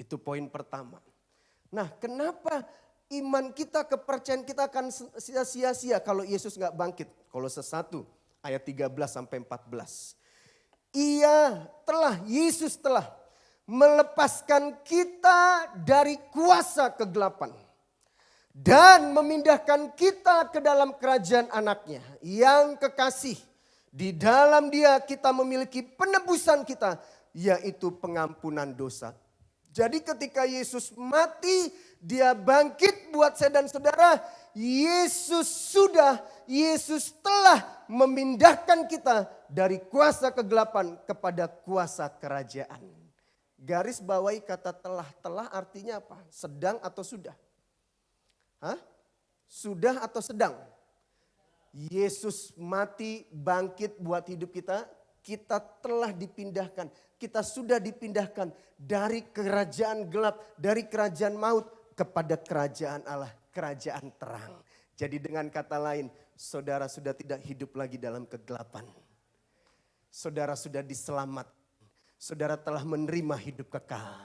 Itu poin pertama. Nah, kenapa iman kita, kepercayaan kita akan sia-sia kalau Yesus nggak bangkit? Kolose 1 ayat 13 sampai 14. Yesus telah melepaskan kita dari kuasa kegelapan dan memindahkan kita ke dalam kerajaan anaknya yang kekasih. Di dalam Dia kita memiliki penebusan kita, yaitu pengampunan dosa. Jadi ketika Yesus mati, Dia bangkit buat saya dan saudara. Yesus telah memindahkan kita dari kuasa kegelapan kepada kuasa kerajaan. Garis bawahi kata telah. Telah artinya apa? Sedang atau sudah? Hah? Sudah atau sedang? Yesus mati, bangkit buat hidup kita. Kita telah dipindahkan. Kita sudah dipindahkan dari kerajaan gelap, dari kerajaan maut kepada kerajaan Allah, kerajaan terang. Jadi dengan kata lain, saudara sudah tidak hidup lagi dalam kegelapan. Saudara sudah diselamatkan. Saudara telah menerima hidup kekal.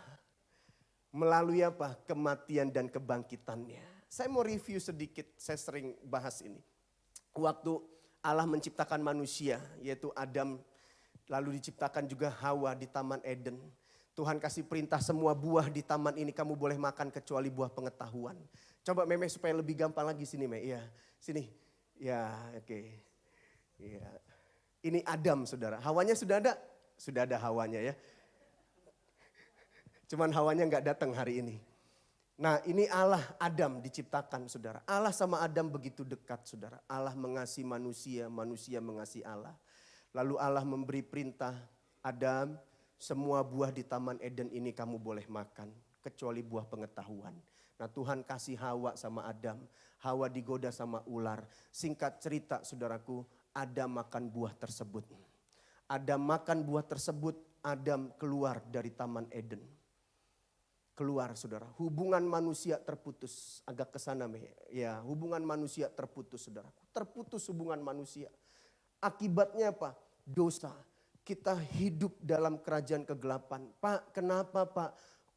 Melalui apa? Kematian dan kebangkitannya. Saya mau review sedikit, saya sering bahas ini. Waktu Allah menciptakan manusia, yaitu Adam, lalu diciptakan juga Hawa di Taman Eden. Tuhan kasih perintah semua buah di taman ini kamu boleh makan kecuali buah pengetahuan. Coba Meme supaya lebih gampang lagi sini Meme. Iya, sini. Ya, oke. Iya. Ini Adam saudara. Hawanya sudah ada? Sudah ada Hawanya ya. Cuman Hawanya nggak datang hari ini. Nah ini Allah Adam diciptakan saudara. Allah sama Adam begitu dekat saudara. Allah mengasihi manusia, manusia mengasihi Allah. Lalu Allah memberi perintah, Adam, semua buah di Taman Eden ini kamu boleh makan. Kecuali buah pengetahuan. Nah Tuhan kasih Hawa sama Adam. Hawa digoda sama ular. Singkat cerita saudaraku, Adam makan buah tersebut. Adam makan buah tersebut, Adam keluar dari Taman Eden. Keluar saudara, hubungan manusia terputus. Agak kesana ya, hubungan manusia terputus saudaraku. Terputus hubungan manusia. Akibatnya apa? Dosa. Kita hidup dalam kerajaan kegelapan. Pak, kenapa Pak?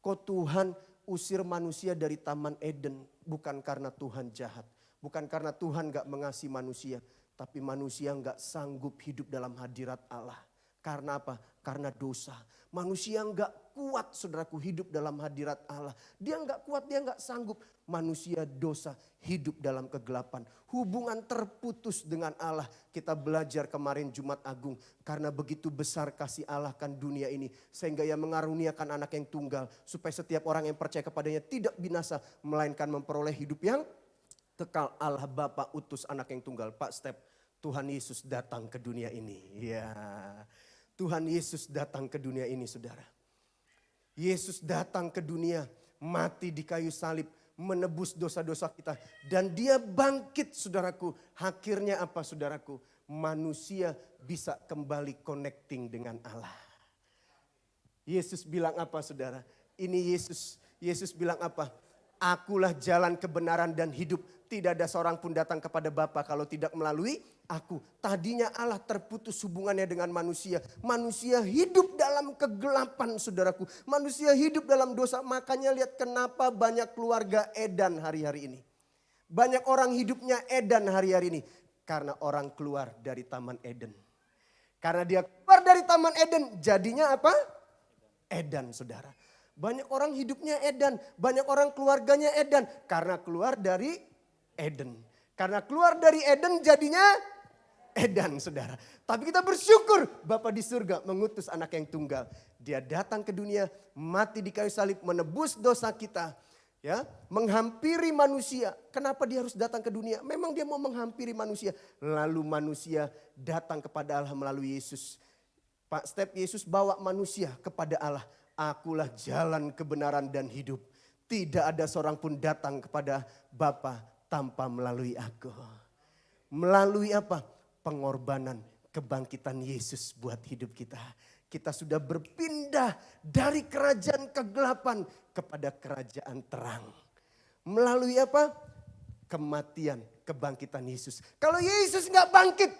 Kok Tuhan usir manusia dari Taman Eden? Bukan karena Tuhan jahat. Bukan karena Tuhan gak mengasihi manusia. Tapi manusia gak sanggup hidup dalam hadirat Allah. Karena apa? Karena dosa. Manusia gak kuat saudaraku hidup dalam hadirat Allah. Dia gak kuat, dia gak sanggup. Manusia dosa hidup dalam kegelapan. Hubungan terputus dengan Allah. Kita belajar kemarin Jumat Agung. Karena begitu besar kasih Allah kan dunia ini. Sehingga Ia mengaruniakan anak yang tunggal. Supaya setiap orang yang percaya kepadanya tidak binasa. Melainkan memperoleh hidup yang kekal. Allah Bapa utus anak yang tunggal. Pak Step, Tuhan Yesus datang ke dunia ini. Ya, Tuhan Yesus datang ke dunia ini saudara. Yesus datang ke dunia, mati di kayu salib, menebus dosa-dosa kita. Dan Dia bangkit saudaraku. Akhirnya apa saudaraku? Manusia bisa kembali connecting dengan Allah. Yesus bilang apa saudara? Ini Yesus bilang apa? Akulah jalan kebenaran dan hidup. Tidak ada seorang pun datang kepada Bapa kalau tidak melalui aku. Tadinya Allah terputus hubungannya dengan manusia. Manusia hidup dalam kegelapan saudaraku. Manusia hidup dalam dosa. Makanya lihat kenapa banyak keluarga edan hari-hari ini. Banyak orang hidupnya edan hari-hari ini. Karena orang keluar dari Taman Eden. Karena dia keluar dari Taman Eden jadinya apa? Edan saudara. Banyak orang hidupnya edan. Banyak orang keluarganya edan. Karena keluar dari Eden. Karena keluar dari Eden jadinya edan saudara. Tapi kita bersyukur Bapa di surga mengutus anak yang tunggal. Dia datang ke dunia, mati di kayu salib, menebus dosa kita. Ya, menghampiri manusia. Kenapa dia harus datang ke dunia? Memang dia mau menghampiri manusia. Lalu manusia datang kepada Allah melalui Yesus. Pak Step, Yesus bawa manusia kepada Allah. Akulah jalan kebenaran dan hidup. Tidak ada seorang pun datang kepada Bapa tanpa melalui aku. Melalui apa? Pengorbanan, kebangkitan Yesus buat hidup kita. Kita sudah berpindah dari kerajaan kegelapan kepada kerajaan terang. Melalui apa? Kematian, kebangkitan Yesus. Kalau Yesus gak bangkit,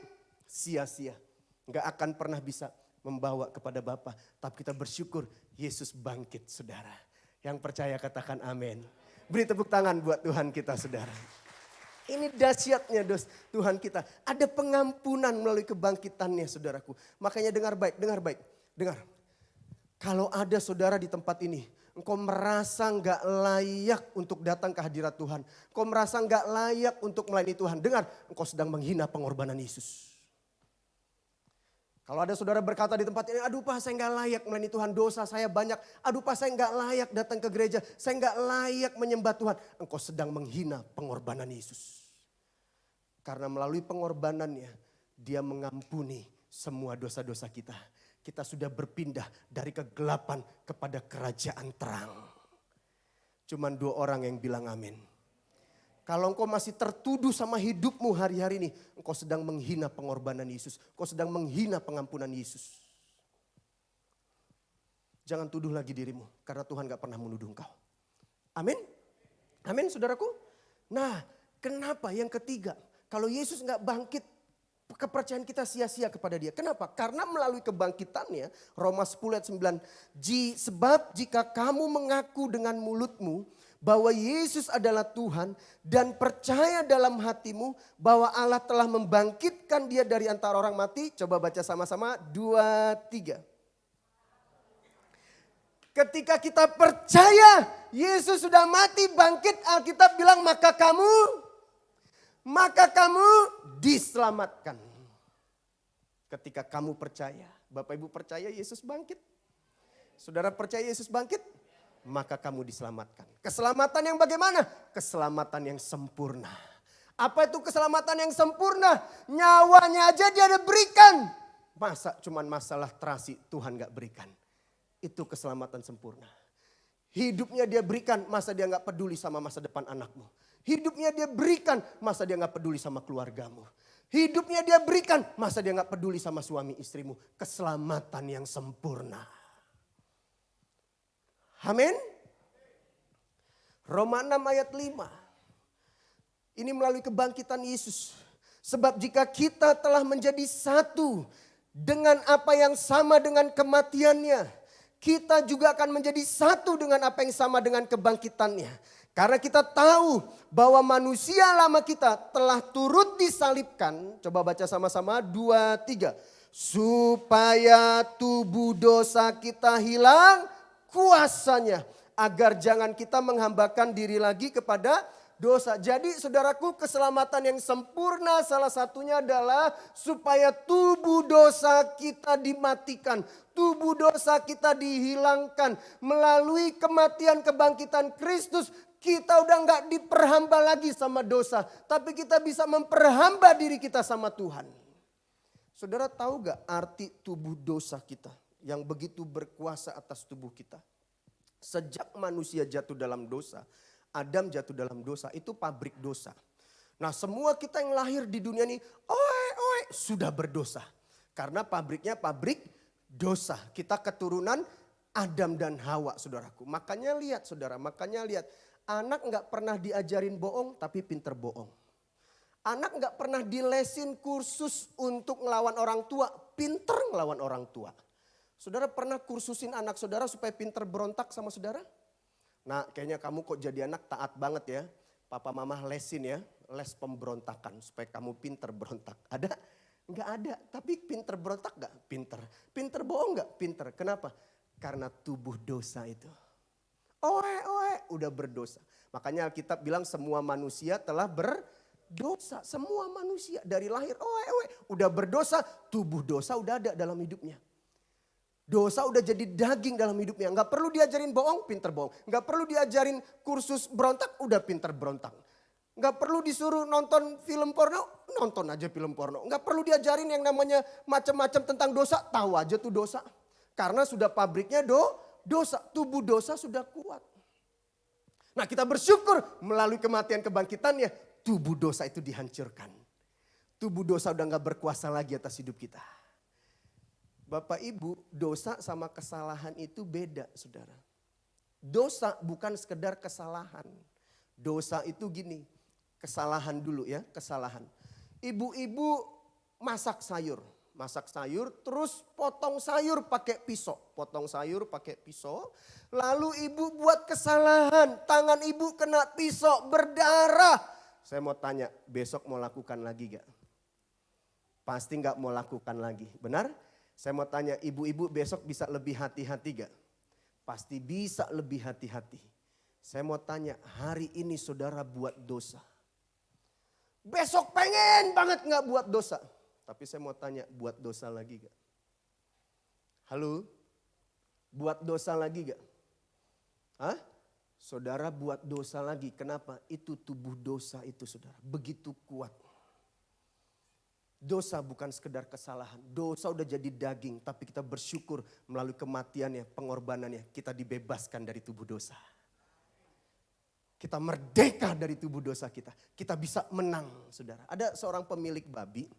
sia-sia. Gak akan pernah bisa membawa kepada Bapa. Tapi kita bersyukur Yesus bangkit saudara. Yang percaya katakan amin. Beri tepuk tangan buat Tuhan kita saudara. Ini dahsyatnya Tuhan kita. Ada pengampunan melalui kebangkitannya saudaraku. Makanya dengar baik, dengar. Kalau ada saudara di tempat ini, engkau merasa gak layak untuk datang ke hadirat Tuhan. Engkau merasa gak layak untuk melayani Tuhan. Dengar, engkau sedang menghina pengorbanan Yesus. Kalau ada saudara berkata di tempat ini, aduh Pak saya gak layak melayani Tuhan, dosa saya banyak. Aduh Pak saya gak layak datang ke gereja, saya gak layak menyembah Tuhan. Engkau sedang menghina pengorbanan Yesus. Karena melalui pengorbanannya, dia mengampuni semua dosa-dosa kita. Kita sudah berpindah dari kegelapan kepada kerajaan terang. Cuman 2 orang yang bilang amin. Kalau engkau masih tertuduh sama hidupmu hari-hari ini, engkau sedang menghina pengorbanan Yesus. Engkau sedang menghina pengampunan Yesus. Jangan tuduh lagi dirimu, karena Tuhan gak pernah menuduh engkau. Amin? Amin saudaraku? Nah, kenapa yang ketiga? Kalau Yesus gak bangkit, kepercayaan kita sia-sia kepada dia. Kenapa? Karena melalui kebangkitannya, Roma 10 ayat 9. Sebab jika kamu mengaku dengan mulutmu bahwa Yesus adalah Tuhan dan percaya dalam hatimu bahwa Allah telah membangkitkan dia dari antara orang mati. Coba baca sama-sama 2, 3. Ketika kita percaya Yesus sudah mati bangkit, Alkitab bilang maka kamu diselamatkan. Ketika kamu percaya, Bapak Ibu percaya Yesus bangkit? Saudara percaya Yesus bangkit? Maka kamu diselamatkan. Keselamatan yang bagaimana? Keselamatan yang sempurna. Apa itu keselamatan yang sempurna? Nyawanya aja dia ada berikan. Masa cuman masalah terasi Tuhan gak berikan? Itu keselamatan sempurna. Hidupnya dia berikan, masa dia gak peduli sama masa depan anakmu. Hidupnya dia berikan, masa dia gak peduli sama keluargamu. Hidupnya dia berikan, masa dia gak peduli sama suami istrimu. Keselamatan yang sempurna. Amin. Roma 6 ayat 5. Ini melalui kebangkitan Yesus. Sebab jika kita telah menjadi satu dengan apa yang sama dengan kematiannya, kita juga akan menjadi satu dengan apa yang sama dengan kebangkitannya. Karena kita tahu bahwa manusia lama kita telah turut disalibkan. Coba baca sama-sama 2, 3. Supaya tubuh dosa kita hilang kuasanya, agar jangan kita menghambakan diri lagi kepada dosa. Jadi saudaraku, keselamatan yang sempurna salah satunya adalah supaya tubuh dosa kita dimatikan. Tubuh dosa kita dihilangkan. Melalui kematian kebangkitan Kristus, kita udah gak diperhamba lagi sama dosa. Tapi kita bisa memperhamba diri kita sama Tuhan. Saudara tahu gak arti tubuh dosa kita? Yang begitu berkuasa atas tubuh kita. Sejak manusia jatuh dalam dosa, Adam jatuh dalam dosa, itu pabrik dosa. Nah semua kita yang lahir di dunia ini, sudah berdosa. Karena pabriknya pabrik dosa. Kita keturunan Adam dan Hawa saudaraku. Makanya lihat saudara, anak gak pernah diajarin bohong tapi pinter bohong. Anak gak pernah dilesin kursus untuk ngelawan orang tua, pinter ngelawan orang tua. Saudara pernah kursusin anak saudara supaya pinter berontak sama saudara? Nah kayaknya kamu kok jadi anak taat banget ya. Papa mama lesin ya, les pemberontakan supaya kamu pinter berontak. Ada? Enggak ada, tapi pinter berontak gak? Pinter. Pinter bohong gak? Pinter. Kenapa? Karena tubuh dosa itu. Udah berdosa. Makanya Alkitab bilang semua manusia telah berdosa. Semua manusia dari lahir udah berdosa, tubuh dosa udah ada dalam hidupnya. Dosa udah jadi daging dalam hidupnya. Gak perlu diajarin bohong, pinter bohong. Gak perlu diajarin kursus berontak, udah pinter berontak. Gak perlu disuruh nonton film porno, nonton aja film porno. Gak perlu diajarin yang namanya macam-macam tentang dosa, tahu aja tuh dosa. Karena sudah pabriknya dosa, tubuh dosa sudah kuat. Nah kita bersyukur melalui kematian kebangkitannya, tubuh dosa itu dihancurkan. Tubuh dosa udah gak berkuasa lagi atas hidup kita. Bapak Ibu, dosa sama kesalahan itu beda saudara. Dosa bukan sekedar kesalahan. Dosa itu gini, kesalahan dulu ya, kesalahan. Ibu-ibu masak sayur, masak sayur, terus potong sayur pakai pisau. Potong sayur pakai pisau, lalu ibu buat kesalahan, tangan ibu kena pisau, berdarah. Saya mau tanya, besok mau lakukan lagi gak? Pasti gak mau lakukan lagi, benar? Saya mau tanya, ibu-ibu besok bisa lebih hati-hati gak? Pasti bisa lebih hati-hati. Saya mau tanya, hari ini saudara buat dosa. Besok pengen banget gak buat dosa. Tapi saya mau tanya, buat dosa lagi gak? Halo? Buat dosa lagi gak? Hah? Saudara buat dosa lagi, kenapa? Itu tubuh dosa itu saudara, begitu kuat. Dosa bukan sekedar kesalahan, dosa udah jadi daging, tapi kita bersyukur melalui kematiannya, pengorbanannya, kita dibebaskan dari tubuh dosa. Kita merdeka dari tubuh dosa kita, kita bisa menang saudara. Ada seorang pemilik babi,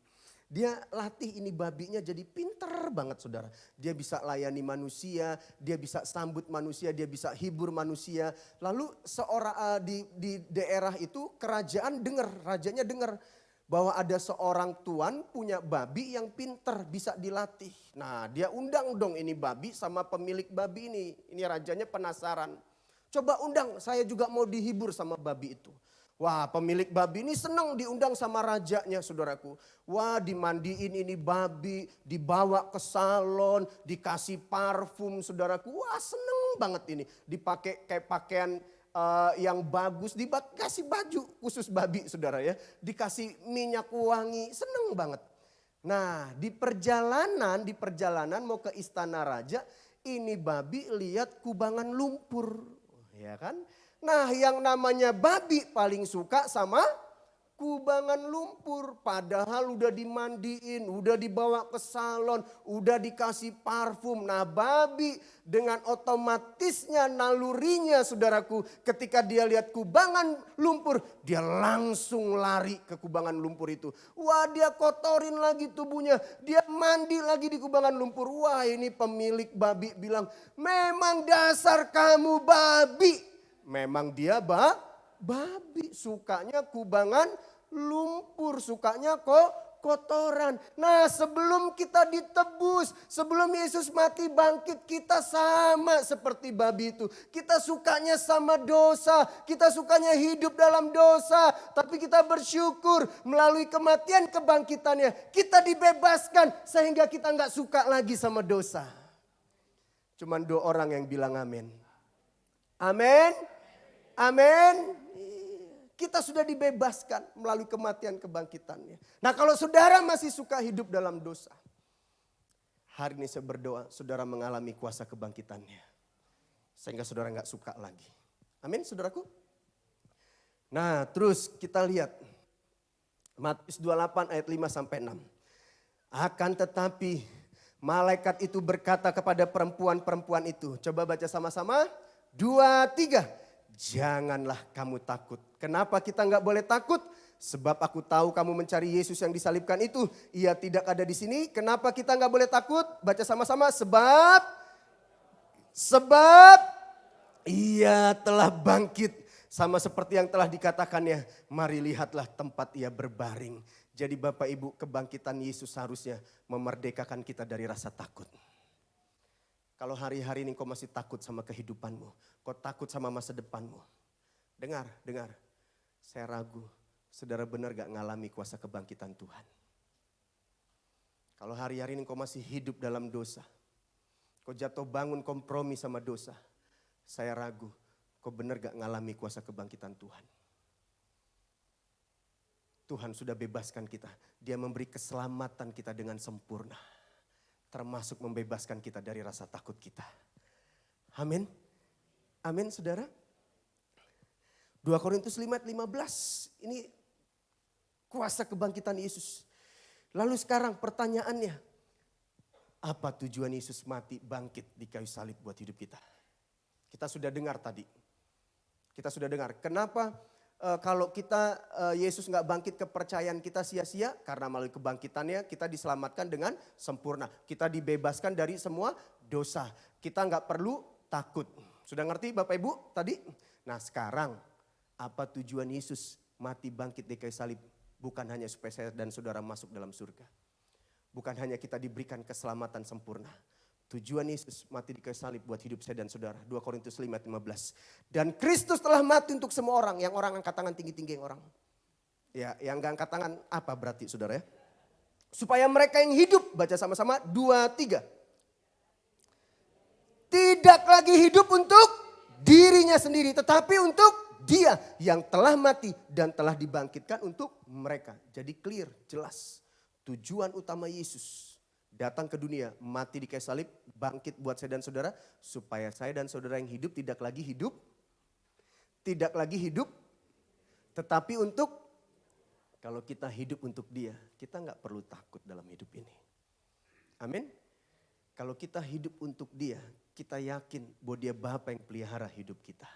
dia latih ini babinya jadi pinter banget saudara. Dia bisa layani manusia, dia bisa sambut manusia, dia bisa hibur manusia. Lalu seorang di daerah itu kerajaan dengar, rajanya dengar bahwa ada seorang tuan punya babi yang pinter bisa dilatih. Nah dia undang dong ini babi sama pemilik babi ini. Ini rajanya penasaran. Coba undang, saya juga mau dihibur sama babi itu. Wah pemilik babi ini senang diundang sama rajanya saudaraku. Wah dimandiin ini babi, dibawa ke salon, dikasih parfum saudaraku. Wah seneng banget ini. Dipakai kayak pakaian yang bagus, dikasih baju khusus babi saudara ya. Dikasih minyak wangi, seneng banget. Nah di perjalanan mau ke istana raja, ini babi lihat kubangan lumpur. Ya kan? Nah yang namanya babi paling suka sama kubangan lumpur. Padahal udah dimandiin, udah dibawa ke salon, udah dikasih parfum. Nah babi dengan otomatisnya nalurinya saudaraku. Ketika dia lihat kubangan lumpur, dia langsung lari ke kubangan lumpur itu. Wah dia kotorin lagi tubuhnya, dia mandi lagi di kubangan lumpur. Wah ini pemilik babi bilang, memang dasar kamu babi. Memang dia babi, sukanya kubangan lumpur, sukanya kotoran. Nah sebelum kita ditebus, sebelum Yesus mati bangkit, kita sama seperti babi itu. Kita sukanya sama dosa, kita sukanya hidup dalam dosa. Tapi kita bersyukur melalui kematian kebangkitannya, kita dibebaskan sehingga kita gak suka lagi sama dosa. Cuman 2 orang yang bilang amin. Amin. Amin. Kita sudah dibebaskan melalui kematian kebangkitannya. Nah kalau saudara masih suka hidup dalam dosa, hari ini saya berdoa saudara mengalami kuasa kebangkitannya. Sehingga saudara gak suka lagi. Amin saudaraku. Nah terus kita lihat Matius 28 ayat 5-6. Akan tetapi malaikat itu berkata kepada perempuan-perempuan itu. Coba baca sama-sama. 2, 3. Janganlah kamu takut. Kenapa kita nggak boleh takut? Sebab aku tahu kamu mencari Yesus yang disalibkan itu. Ia tidak ada di sini. Kenapa kita nggak boleh takut? Baca sama-sama. Sebab ia telah bangkit. Sama seperti yang telah dikatakannya. Mari lihatlah tempat ia berbaring. Jadi Bapak Ibu, kebangkitan Yesus seharusnya memerdekakan kita dari rasa takut. Kalau hari-hari ini kau masih takut sama kehidupanmu, kau takut sama masa depanmu. Dengar. Saya ragu, saudara benar gak ngalami kuasa kebangkitan Tuhan. Kalau hari-hari ini kau masih hidup dalam dosa, kau jatuh bangun kompromi sama dosa, saya ragu, kau benar gak ngalami kuasa kebangkitan Tuhan. Tuhan sudah bebaskan kita, Dia memberi keselamatan kita dengan sempurna. Termasuk membebaskan kita dari rasa takut kita. Amin. Amin saudara. 2 Korintus 5:15. Ini kuasa kebangkitan Yesus. Lalu sekarang pertanyaannya. Apa tujuan Yesus mati bangkit di kayu salib buat hidup kita? Kita sudah dengar tadi. Kita sudah dengar. Kenapa kalau kita Yesus gak bangkit, kepercayaan kita sia-sia? Karena melalui kebangkitannya kita diselamatkan dengan sempurna. Kita dibebaskan dari semua dosa. Kita gak perlu takut. Sudah ngerti Bapak Ibu tadi? Nah sekarang apa tujuan Yesus mati bangkit di kayu salib? Bukan hanya supaya saya dan saudara masuk dalam surga. Bukan hanya kita diberikan keselamatan sempurna. Tujuan Yesus mati di kayu salib buat hidup saya dan saudara. 2 Korintus 5 ayat 15. Dan Kristus telah mati untuk semua orang. Yang orang angkat tangan tinggi-tinggi yang orang. Ya, yang gak angkat tangan apa berarti saudara ya? Supaya mereka yang hidup, baca sama-sama 2, 3. Tidak lagi hidup untuk dirinya sendiri, tetapi untuk Dia yang telah mati dan telah dibangkitkan untuk mereka. Jadi clear, jelas. Tujuan utama Yesus datang ke dunia, mati di kayu salib, bangkit buat saya dan saudara. Supaya saya dan saudara yang hidup tidak lagi hidup. Tidak lagi hidup, tetapi untuk, kalau kita hidup untuk Dia, kita gak perlu takut dalam hidup ini. Amin. Kalau kita hidup untuk Dia, kita yakin bahwa Dia Bapa yang pelihara hidup kita.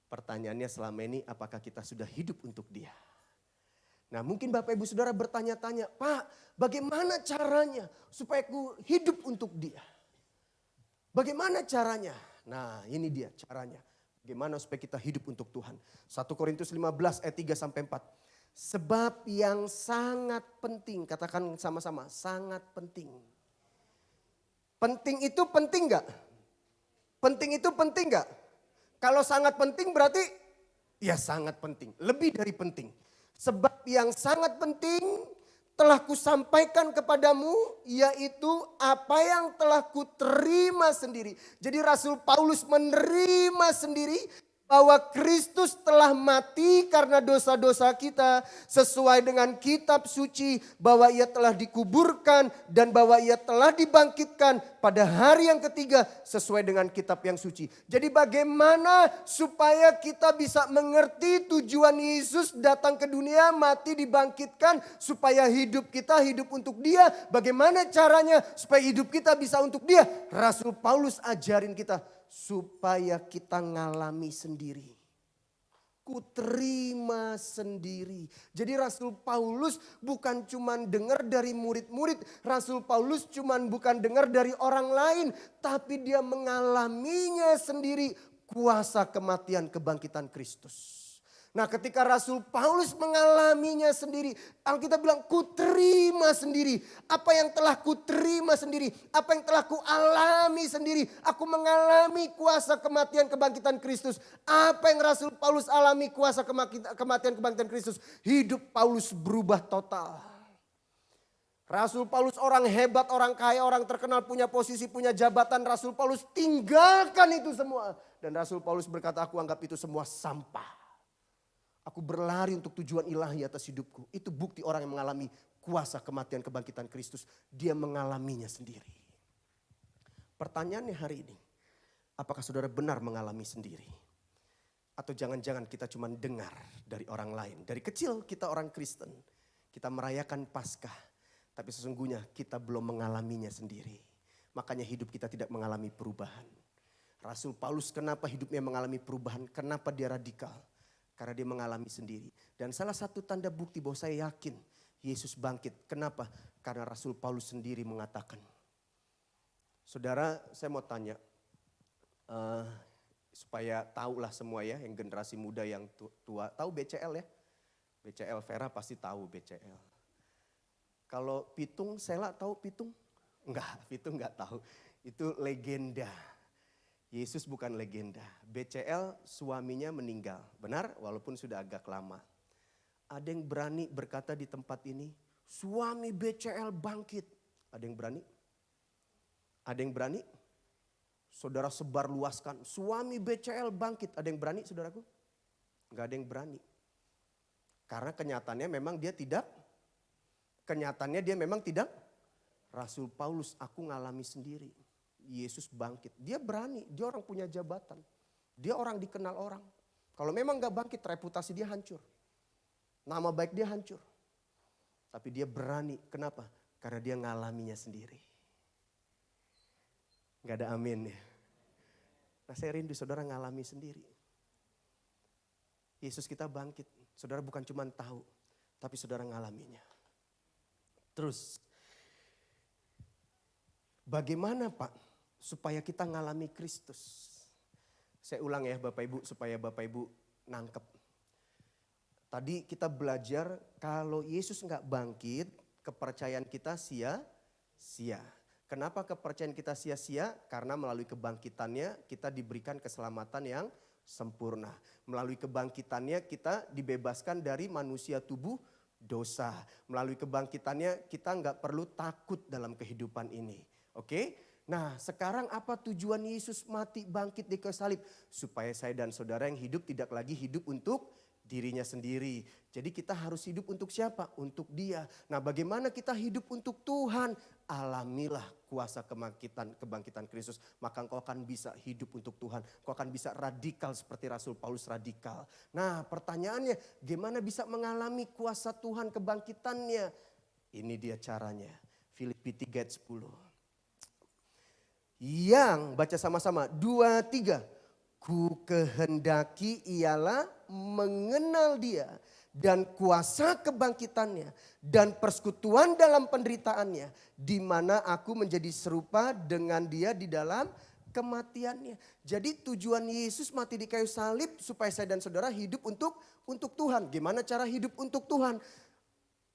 Pertanyaannya selama ini, apakah kita sudah hidup untuk Dia? Nah mungkin Bapak Ibu Saudara bertanya-tanya, Pak bagaimana caranya supaya aku hidup untuk Dia? Bagaimana caranya? Nah ini dia caranya. Bagaimana supaya kita hidup untuk Tuhan. 1 Korintus 15 ayat 3-4. Sebab yang sangat penting, katakan sama-sama, sangat penting. Penting itu penting gak? Penting itu penting gak? Kalau sangat penting berarti ya sangat penting. Lebih dari penting. Sebab yang sangat penting telah kusampaikan kepadamu, yaitu apa yang telah kuterima sendiri. Jadi Rasul Paulus menerima sendiri bahwa Kristus telah mati karena dosa-dosa kita sesuai dengan kitab suci, bahwa Ia telah dikuburkan dan bahwa Ia telah dibangkitkan pada hari yang ketiga sesuai dengan kitab yang suci. Jadi bagaimana supaya kita bisa mengerti tujuan Yesus datang ke dunia, mati, dibangkitkan supaya hidup kita hidup untuk Dia? Bagaimana caranya supaya hidup kita bisa untuk Dia? Rasul Paulus ajarin kita supaya kita ngalami sendiri. Ku terima sendiri. Jadi Rasul Paulus bukan cuma dengar dari murid-murid. Rasul Paulus bukan dengar dari orang lain. Tapi dia mengalaminya sendiri. Kuasa kematian kebangkitan Kristus. Nah ketika Rasul Paulus mengalaminya sendiri, Alkitab bilang ku terima sendiri. Apa yang telah ku terima sendiri, apa yang telah ku alami sendiri. Aku mengalami kuasa kematian kebangkitan Kristus. Apa yang Rasul Paulus alami kuasa kematian kebangkitan Kristus. Hidup Paulus berubah total. Rasul Paulus orang hebat, orang kaya, orang terkenal, punya posisi, punya jabatan. Rasul Paulus tinggalkan itu semua. Dan Rasul Paulus berkata, aku anggap itu semua sampah. Aku berlari untuk tujuan ilahi atas hidupku. Itu bukti orang yang mengalami kuasa kematian kebangkitan Kristus. Dia mengalaminya sendiri. Pertanyaannya hari ini, apakah saudara benar mengalami sendiri? Atau jangan-jangan kita cuma dengar dari orang lain. Dari kecil kita orang Kristen. Kita merayakan Paskah. Tapi sesungguhnya kita belum mengalaminya sendiri. Makanya hidup kita tidak mengalami perubahan. Rasul Paulus kenapa hidupnya mengalami perubahan? Kenapa dia radikal? Karena dia mengalami sendiri. Dan salah satu tanda bukti bahwa saya yakin Yesus bangkit. Kenapa? Karena Rasul Paulus sendiri mengatakan. Saudara, saya mau tanya. Supaya tahulah semua ya, yang generasi muda yang tua. Tahu BCL ya? BCL, Vera pasti tahu BCL. Kalau Pitung, Sela tahu Pitung? Enggak, Pitung enggak tahu. Itu legenda. Yesus bukan legenda. BCL suaminya meninggal. Benar? Walaupun sudah agak lama. Ada yang berani berkata di tempat ini, suami BCL bangkit. Ada yang berani? Ada yang berani? Saudara sebar luaskan, suami BCL bangkit. Ada yang berani saudaraku? Enggak ada yang berani. Karena kenyataannya memang dia tidak. Rasul Paulus, aku ngalami sendiri. Yesus bangkit. Dia berani, dia orang punya jabatan. Dia orang dikenal orang. Kalau memang gak bangkit, reputasi dia hancur. Nama baik dia hancur. Tapi dia berani, kenapa? Karena dia ngalaminya sendiri. Gak ada amin ya. Nah saya rindu saudara ngalami sendiri. Yesus kita bangkit. Saudara bukan cuma tahu, tapi saudara ngalaminya. Terus, bagaimana Pak? Supaya kita ngalami Kristus. Saya ulang ya Bapak Ibu supaya Bapak Ibu nangkep. Tadi kita belajar kalau Yesus nggak bangkit, kepercayaan kita sia-sia. Kenapa kepercayaan kita sia-sia? Karena melalui kebangkitannya kita diberikan keselamatan yang sempurna. Melalui kebangkitannya kita dibebaskan dari manusia tubuh dosa. Melalui kebangkitannya kita nggak perlu takut dalam kehidupan ini. Oke? Nah, sekarang apa tujuan Yesus mati bangkit di kayu salib? Supaya saya dan saudara yang hidup tidak lagi hidup untuk dirinya sendiri. Jadi kita harus hidup untuk siapa? Untuk Dia. Nah, bagaimana kita hidup untuk Tuhan? Alamilah kuasa kebangkitan Kristus. Maka engkau akan bisa hidup untuk Tuhan. Engkau akan bisa radikal seperti Rasul Paulus radikal. Nah, pertanyaannya, gimana bisa mengalami kuasa Tuhan kebangkitannya? Ini dia caranya. Filipi 3 ayat 10. Yang baca sama-sama 2, 3. Ku kehendaki ialah mengenal Dia dan kuasa kebangkitannya dan persekutuan dalam penderitaannya, di mana aku menjadi serupa dengan Dia di dalam kematiannya. Jadi tujuan Yesus mati di kayu salib supaya saya dan saudara hidup untuk Tuhan. Gimana cara hidup untuk Tuhan?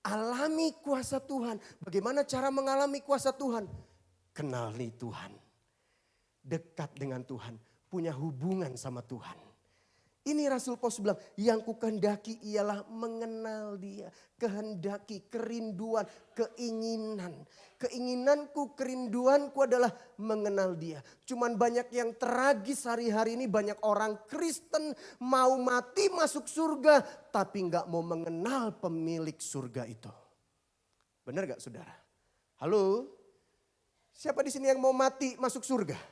Alami kuasa Tuhan. Bagaimana cara mengalami kuasa Tuhan? Kenali Tuhan. Dekat dengan Tuhan. Punya hubungan sama Tuhan. Ini Rasul Paulus bilang, yang ku kehendaki ialah mengenal Dia. Kehendaki, kerinduan, keinginan. Keinginanku, kerinduanku adalah mengenal Dia. Cuman banyak yang tragis hari-hari ini, banyak orang Kristen mau mati masuk surga, tapi gak mau mengenal pemilik surga itu. Benar gak saudara? Halo? Siapa di sini yang mau mati masuk surga?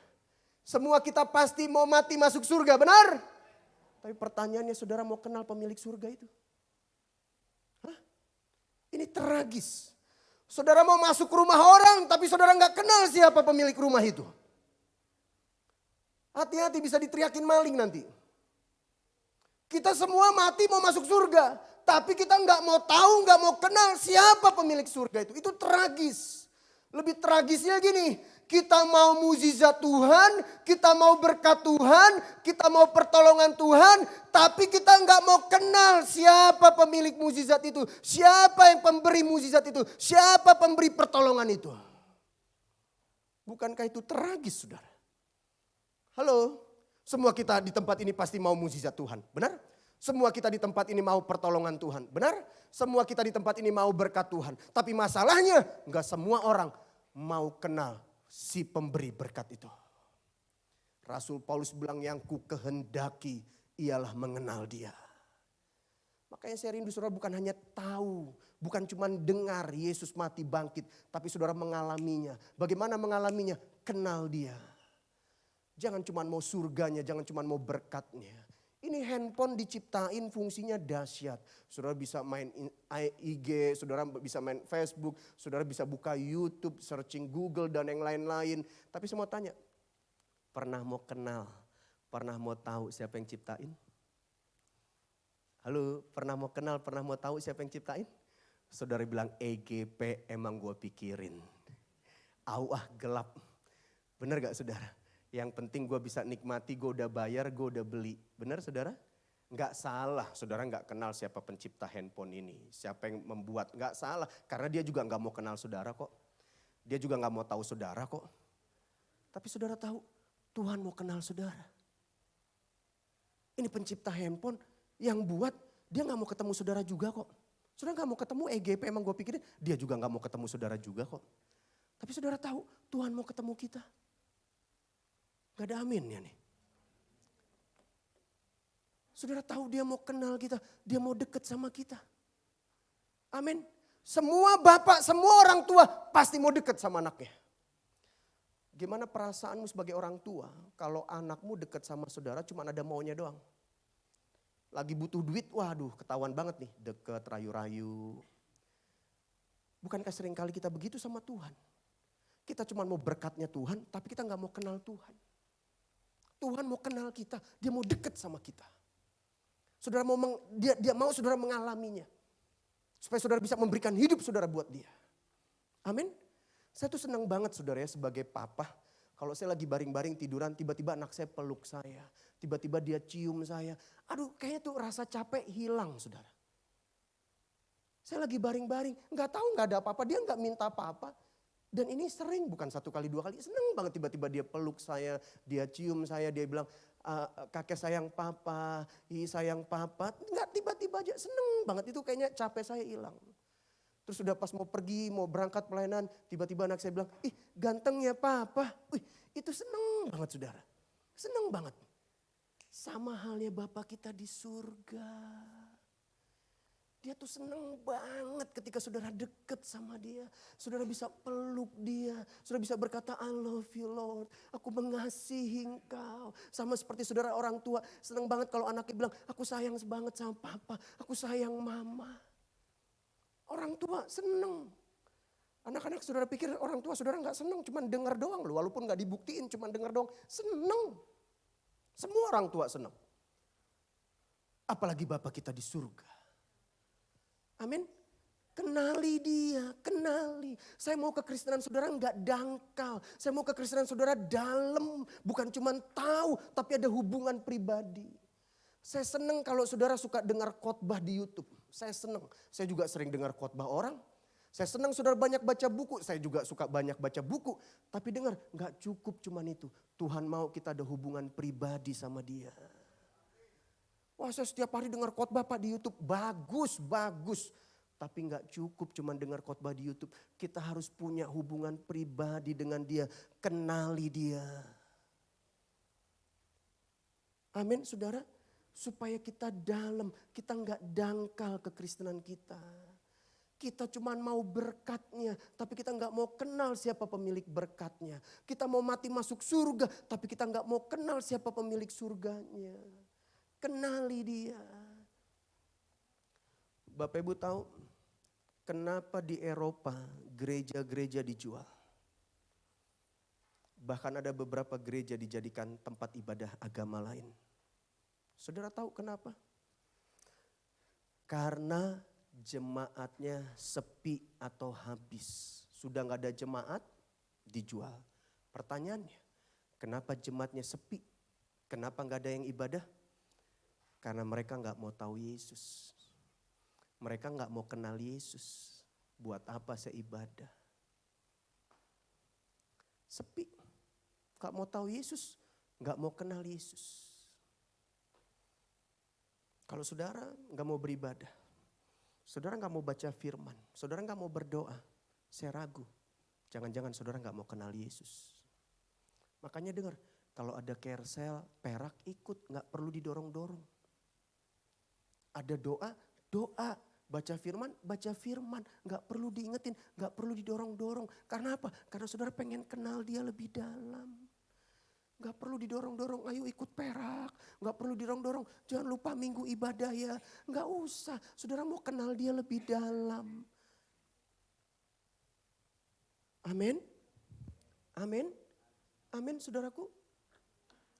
Semua kita pasti mau mati masuk surga, benar? Tapi pertanyaannya, saudara mau kenal pemilik surga itu? Hah? Ini tragis. Saudara mau masuk rumah orang, tapi saudara nggak kenal siapa pemilik rumah itu. Hati-hati bisa diteriakin maling nanti. Kita semua mati mau masuk surga, tapi kita nggak mau tahu, nggak mau kenal siapa pemilik surga itu. Itu tragis. Lebih tragisnya gini, kita mau mukjizat Tuhan, kita mau berkat Tuhan, kita mau pertolongan Tuhan, tapi kita nggak mau kenal siapa pemilik mukjizat itu, siapa yang pemberi mukjizat itu, siapa pemberi pertolongan itu. Bukankah itu tragis, saudara? Halo, semua kita di tempat ini pasti mau mukjizat Tuhan, benar? Semua kita di tempat ini mau pertolongan Tuhan, benar? Semua kita di tempat ini mau berkat Tuhan. Tapi masalahnya nggak semua orang mau kenal si pemberi berkat itu. Rasul Paulus bilang yang ku kehendaki ialah mengenal Dia. Makanya saya rindu saudara bukan hanya tahu, bukan cuma dengar Yesus mati bangkit, tapi saudara mengalaminya. Bagaimana mengalaminya? Kenal Dia. Jangan cuma mau surganya, jangan cuma mau berkatnya. Ini handphone diciptain fungsinya dahsyat. Saudara bisa main IG, saudara bisa main Facebook, saudara bisa buka YouTube, searching Google dan yang lain-lain. Tapi saya mau tanya, pernah mau kenal, pernah mau tahu siapa yang ciptain? Halo, pernah mau kenal, pernah mau tahu siapa yang ciptain? Saudara bilang EGP emang gue pikirin. Gelap. Benar gak saudara? Yang penting gue bisa nikmati, gue udah bayar, gue udah beli. Benar saudara? Nggak salah, saudara nggak kenal siapa pencipta handphone ini. Siapa yang membuat, nggak salah. Karena dia juga nggak mau kenal saudara kok. Dia juga nggak mau tahu saudara kok. Tapi saudara tahu, Tuhan mau kenal saudara. Ini pencipta handphone yang buat, dia nggak mau ketemu saudara juga kok. Saudara nggak mau ketemu EGP, emang gue pikirin dia juga nggak mau ketemu saudara juga kok. Tapi saudara tahu, Tuhan mau ketemu kita. Gak ada aminnya nih. Saudara tahu dia mau kenal kita, dia mau deket sama kita. Amin. Semua bapak, semua orang tua pasti mau deket sama anaknya. Gimana perasaanmu sebagai orang tua kalau anakmu deket sama saudara cuma ada maunya doang. Lagi butuh duit, waduh ketahuan banget nih, deket, rayu-rayu. Bukankah sering kali kita begitu sama Tuhan? Kita cuma mau berkatnya Tuhan, tapi kita gak mau kenal Tuhan. Tuhan mau kenal kita, dia mau deket sama kita. Saudara dia mau saudara mengalaminya. Supaya saudara bisa memberikan hidup saudara buat dia. Amin. Saya tuh senang banget saudara ya sebagai papa. Kalau saya lagi baring-baring tiduran, tiba-tiba anak saya peluk saya. Tiba-tiba dia cium saya. Aduh kayaknya tuh rasa capek hilang saudara. Saya lagi baring-baring, nggak tahu nggak ada apa-apa, dia nggak minta apa-apa. Dan ini sering, bukan 1 kali 2 kali, seneng banget tiba-tiba dia peluk saya, dia cium saya, dia bilang, kakek sayang papa, sayang papa. Nggak, tiba-tiba aja seneng banget, itu kayaknya capek saya hilang. Terus sudah pas mau pergi, mau berangkat pelayanan, tiba-tiba anak saya bilang, ih ganteng ya papa. Wih, itu seneng banget saudara, seneng banget. Sama halnya Bapa kita di surga. Dia tuh seneng banget ketika saudara deket sama dia. Saudara bisa peluk dia. Saudara bisa berkata, I love you Lord. Aku mengasihi engkau. Sama seperti saudara orang tua. Seneng banget kalau anaknya bilang, aku sayang banget sama papa. Aku sayang mama. Orang tua seneng. Anak-anak saudara pikir orang tua saudara gak seneng. Cuman dengar doang loh. Walaupun gak dibuktiin, cuman dengar doang. Seneng. Semua orang tua seneng. Apalagi Bapa kita di surga. Amin. Kenali dia, kenali. Saya mau kekristenan saudara enggak dangkal. Saya mau kekristenan saudara dalam. Bukan cuma tahu, tapi ada hubungan pribadi. Saya senang kalau saudara suka dengar khotbah di YouTube. Saya senang. Saya juga sering dengar khotbah orang. Saya senang saudara banyak baca buku. Saya juga suka banyak baca buku. Tapi dengar, enggak cukup cuman itu. Tuhan mau kita ada hubungan pribadi sama dia. Wah, saya setiap hari dengar khotbah Pak di YouTube. Bagus, bagus. Tapi nggak cukup cuman dengar khotbah di YouTube. Kita harus punya hubungan pribadi dengan dia. Kenali dia. Amin saudara. Supaya kita dalam. Kita nggak dangkal kekristenan kita. Kita cuman mau berkatnya. Tapi kita nggak mau kenal siapa pemilik berkatnya. Kita mau mati masuk surga. Tapi kita nggak mau kenal siapa pemilik surganya. Kenali dia. Bapak Ibu tahu kenapa di Eropa gereja-gereja dijual? Bahkan ada beberapa gereja dijadikan tempat ibadah agama lain. Saudara tahu kenapa? Karena jemaatnya sepi atau habis. Sudah gak ada jemaat, dijual. Pertanyaannya, kenapa jemaatnya sepi? Kenapa gak ada yang ibadah? Karena mereka gak mau tahu Yesus. Mereka gak mau kenal Yesus. Buat apa saya ibadah? Sepi. Gak mau tahu Yesus. Gak mau kenal Yesus. Kalau saudara gak mau beribadah. Saudara gak mau baca firman. Saudara gak mau berdoa. Saya ragu. Jangan-jangan saudara gak mau kenal Yesus. Makanya dengar. Kalau ada carousel, perak ikut. Gak perlu didorong-dorong. Ada doa, doa. Baca firman. Gak perlu diingetin, gak perlu didorong-dorong. Karena apa? Karena saudara pengen kenal dia lebih dalam. Gak perlu didorong-dorong, ayo ikut perak. Gak perlu didorong-dorong, jangan lupa minggu ibadah ya. Gak usah, saudara mau kenal dia lebih dalam. Amin. Amin. Amin saudaraku.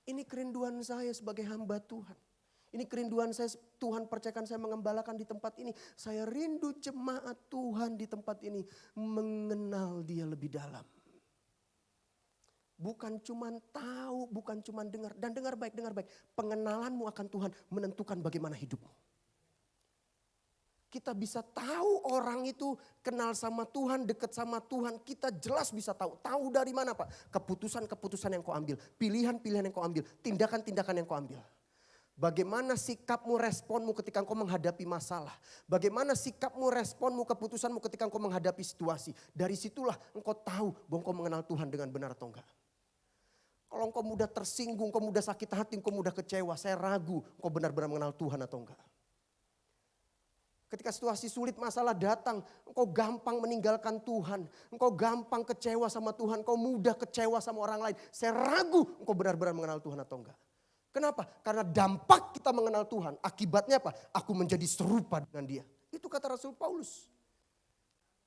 Ini kerinduan saya sebagai hamba Tuhan. Ini kerinduan saya, Tuhan percayakan saya mengembalakan di tempat ini. Saya rindu jemaat Tuhan di tempat ini mengenal dia lebih dalam. Bukan cuman tahu, bukan cuman dengar. Dan dengar baik. Pengenalanmu akan Tuhan menentukan bagaimana hidupmu. Kita bisa tahu orang itu kenal sama Tuhan, dekat sama Tuhan. Kita jelas bisa tahu. Tahu dari mana Pak? Keputusan-keputusan yang kau ambil. Pilihan-pilihan yang kau ambil. Tindakan-tindakan yang kau ambil. Bagaimana sikapmu, responmu ketika engkau menghadapi masalah. Bagaimana sikapmu, responmu, keputusanmu ketika engkau menghadapi situasi. Dari situlah engkau tahu bahwa engkau mengenal Tuhan dengan benar atau enggak. Kalau engkau mudah tersinggung, engkau mudah sakit hati, engkau mudah kecewa. Saya ragu engkau benar-benar mengenal Tuhan atau enggak. Ketika situasi sulit, masalah datang, engkau gampang meninggalkan Tuhan. Engkau gampang kecewa sama Tuhan, engkau mudah kecewa sama orang lain. Saya ragu engkau benar-benar mengenal Tuhan atau enggak. Kenapa? Karena dampak kita mengenal Tuhan. Akibatnya apa? Aku menjadi serupa dengan dia. Itu kata Rasul Paulus.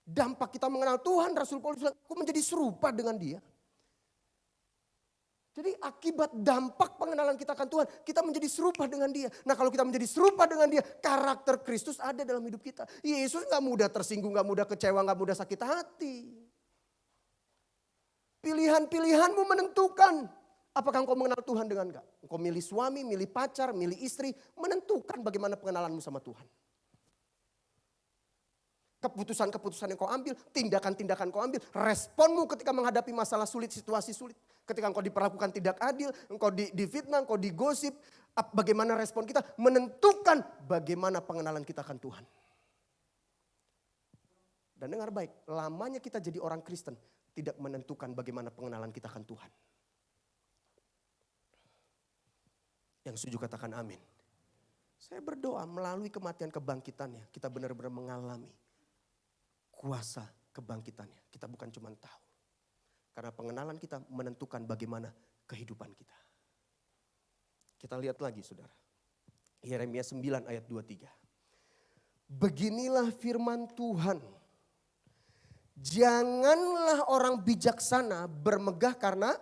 Dampak kita mengenal Tuhan, Rasul Paulus bilang, aku menjadi serupa dengan dia. Jadi akibat dampak pengenalan kita akan Tuhan, kita menjadi serupa dengan dia. Nah kalau kita menjadi serupa dengan dia, karakter Kristus ada dalam hidup kita. Yesus gak mudah tersinggung, gak mudah kecewa, gak mudah sakit hati. Pilihan-pilihanmu menentukan. Apakah engkau mengenal Tuhan dengan enggak? Engkau milih suami, milih pacar, milih istri. Menentukan bagaimana pengenalanmu sama Tuhan. Keputusan-keputusan yang kau ambil, tindakan-tindakan kau ambil, responmu ketika menghadapi masalah sulit, situasi sulit. Ketika engkau diperlakukan tidak adil, engkau difitnah, engkau digosip, bagaimana respon kita menentukan bagaimana pengenalan kita akan Tuhan. Dan dengar baik, lamanya kita jadi orang Kristen tidak menentukan bagaimana pengenalan kita akan Tuhan. Yang setuju katakan amin. Saya berdoa melalui kematian kebangkitannya, kita benar-benar mengalami kuasa kebangkitannya. Kita bukan cuma tahu. Karena pengenalan kita menentukan bagaimana kehidupan kita. Kita lihat lagi saudara. Yeremia 9 ayat 23. Beginilah firman Tuhan. Janganlah orang bijaksana bermegah karena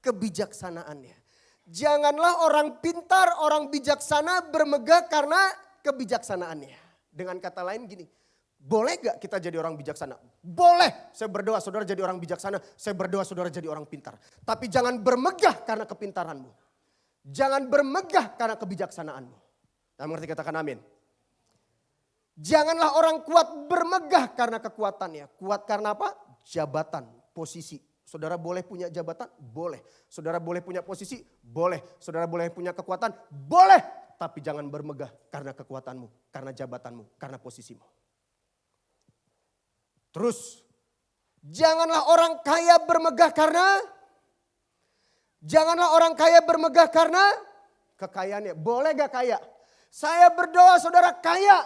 kebijaksanaannya. Janganlah orang pintar, orang bijaksana bermegah karena kebijaksanaannya. Dengan kata lain gini. Boleh gak kita jadi orang bijaksana? Boleh. Saya berdoa saudara jadi orang bijaksana. Saya berdoa saudara jadi orang pintar. Tapi jangan bermegah karena kepintaranmu. Jangan bermegah karena kebijaksanaanmu. Nah, mengerti katakan amin. Janganlah orang kuat bermegah karena kekuatannya. Kuat karena apa? Jabatan, posisi. Saudara boleh punya jabatan? Boleh. Saudara boleh punya posisi? Boleh. Saudara boleh punya kekuatan? Boleh. Tapi jangan bermegah karena kekuatanmu, karena jabatanmu, karena posisimu. Terus, janganlah orang kaya bermegah karena kekayaannya. Boleh gak kaya? Saya berdoa saudara kaya.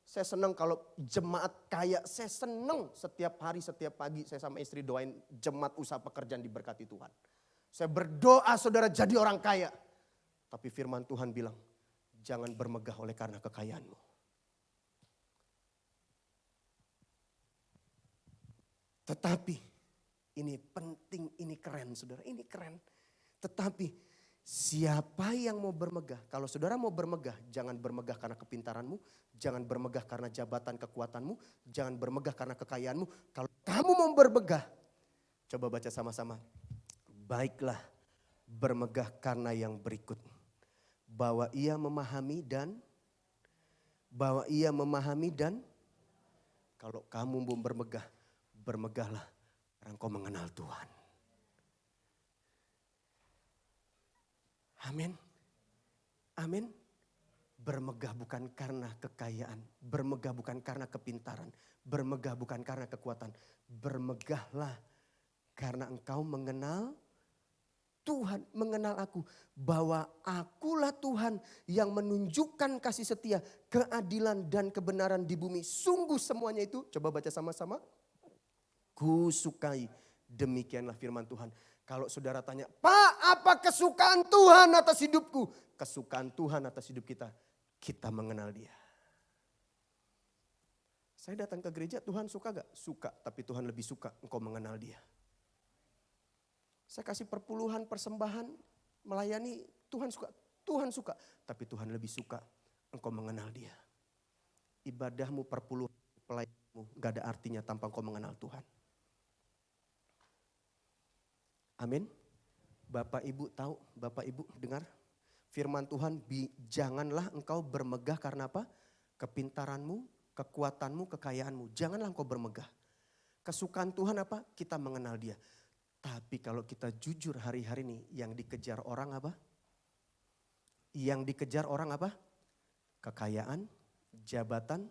Saya senang kalau jemaat kaya. Saya senang setiap hari, setiap pagi saya sama istri doain jemaat usaha pekerjaan diberkati Tuhan. Saya berdoa saudara jadi orang kaya. Tapi firman Tuhan bilang, jangan bermegah oleh karena kekayaanmu. Tetapi ini penting, ini keren saudara, ini keren. Tetapi siapa yang mau bermegah? Kalau saudara mau bermegah, jangan bermegah karena kepintaranmu. Jangan bermegah karena jabatan kekuatanmu. Jangan bermegah karena kekayaanmu. Kalau kamu mau bermegah, coba baca sama-sama. Baiklah bermegah karena yang berikut. Bahwa ia memahami dan kalau kamu mau bermegah, bermegahlah karena engkau mengenal Tuhan. Amin. Amin. Bermegah bukan karena kekayaan. Bermegah bukan karena kepintaran. Bermegah bukan karena kekuatan. Bermegahlah karena engkau mengenal Tuhan, mengenal aku. Bahwa akulah Tuhan yang menunjukkan kasih setia, keadilan dan kebenaran di bumi. Sungguh semuanya itu, coba baca sama-sama. Ku sukai, demikianlah firman Tuhan. Kalau saudara tanya, Pak apa kesukaan Tuhan atas hidupku? Kesukaan Tuhan atas hidup kita, kita mengenal dia. Saya datang ke gereja, Tuhan suka gak? Suka, tapi Tuhan lebih suka engkau mengenal dia. Saya kasih perpuluhan, persembahan, melayani, Tuhan suka. Tapi Tuhan lebih suka engkau mengenal dia. Ibadahmu, perpuluhan, pelayananmu gak ada artinya tanpa engkau mengenal Tuhan. Amin. Bapak Ibu tahu, Bapak Ibu dengar firman Tuhan, janganlah engkau bermegah karena apa? Kepintaranmu, kekuatanmu, kekayaanmu. Janganlah engkau bermegah. Kesukaan Tuhan apa? Kita mengenal dia. Tapi kalau kita jujur hari-hari ini, yang dikejar orang apa? Yang dikejar orang apa? Kekayaan, jabatan,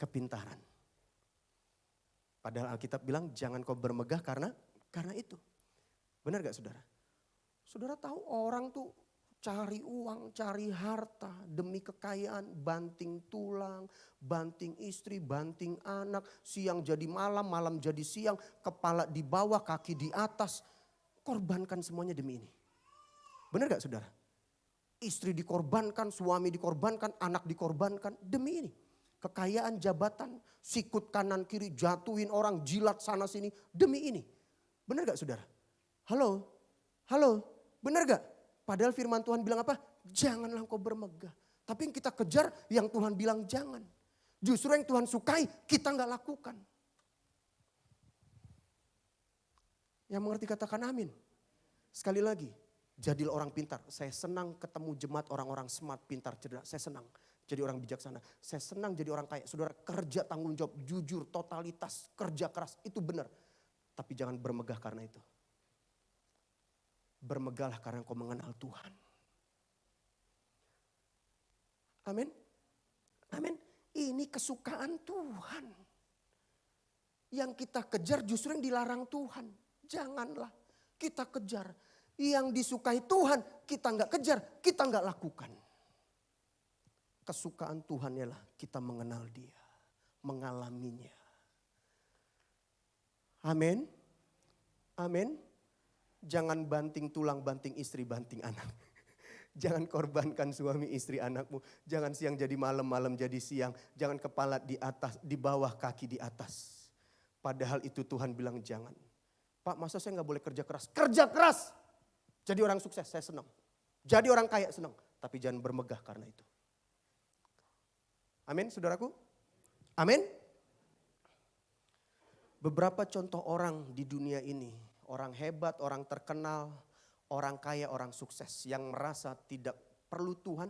kepintaran. Padahal Alkitab bilang jangan kau bermegah karena itu. Benar gak saudara? Saudara tahu orang tuh cari uang, cari harta demi kekayaan, banting tulang, banting istri, banting anak, siang jadi malam, malam jadi siang, kepala di bawah, kaki di atas. Korbankan semuanya demi ini. Benar gak saudara? Istri dikorbankan, suami dikorbankan, anak dikorbankan demi ini. Kekayaan, jabatan, sikut kanan kiri, jatuhin orang, jilat sana sini demi ini. Benar gak saudara? Halo, benar gak? Padahal firman Tuhan bilang apa? Janganlah engkau bermegah. Tapi yang kita kejar yang Tuhan bilang jangan. Justru yang Tuhan sukai kita gak lakukan. Yang mengerti katakan amin. Sekali lagi, jadilah orang pintar. Saya senang ketemu jemaat orang-orang smart, pintar, cerdas. Saya senang. jadi orang bijaksana. Saya senang jadi orang kaya. Saudara, kerja tanggung jawab, jujur, totalitas, kerja keras, itu benar. Tapi jangan bermegah karena itu. Bermegahlah karena engkau mengenal Tuhan. Amin. Amin. Ini kesukaan Tuhan. Yang kita kejar justru yang dilarang Tuhan. Janganlah kita kejar. Yang disukai Tuhan kita nggak kejar, kita nggak lakukan. Kesukaan Tuhan ialah kita mengenal Dia, mengalaminya. Amin. Amin. Jangan banting tulang, banting istri, banting anak. Jangan korbankan suami, istri, anakmu. Jangan siang jadi malam, malam jadi siang. Jangan kepala di atas, di bawah, kaki di atas. Padahal itu Tuhan bilang jangan. Pak, masa saya nggak boleh kerja keras? Kerja keras. Jadi orang sukses, saya senang. Jadi orang kaya, senang. Tapi jangan bermegah karena itu. Amin, saudaraku? Amin. Beberapa contoh orang di dunia ini, orang hebat, orang terkenal, orang kaya, orang sukses yang merasa tidak perlu Tuhan,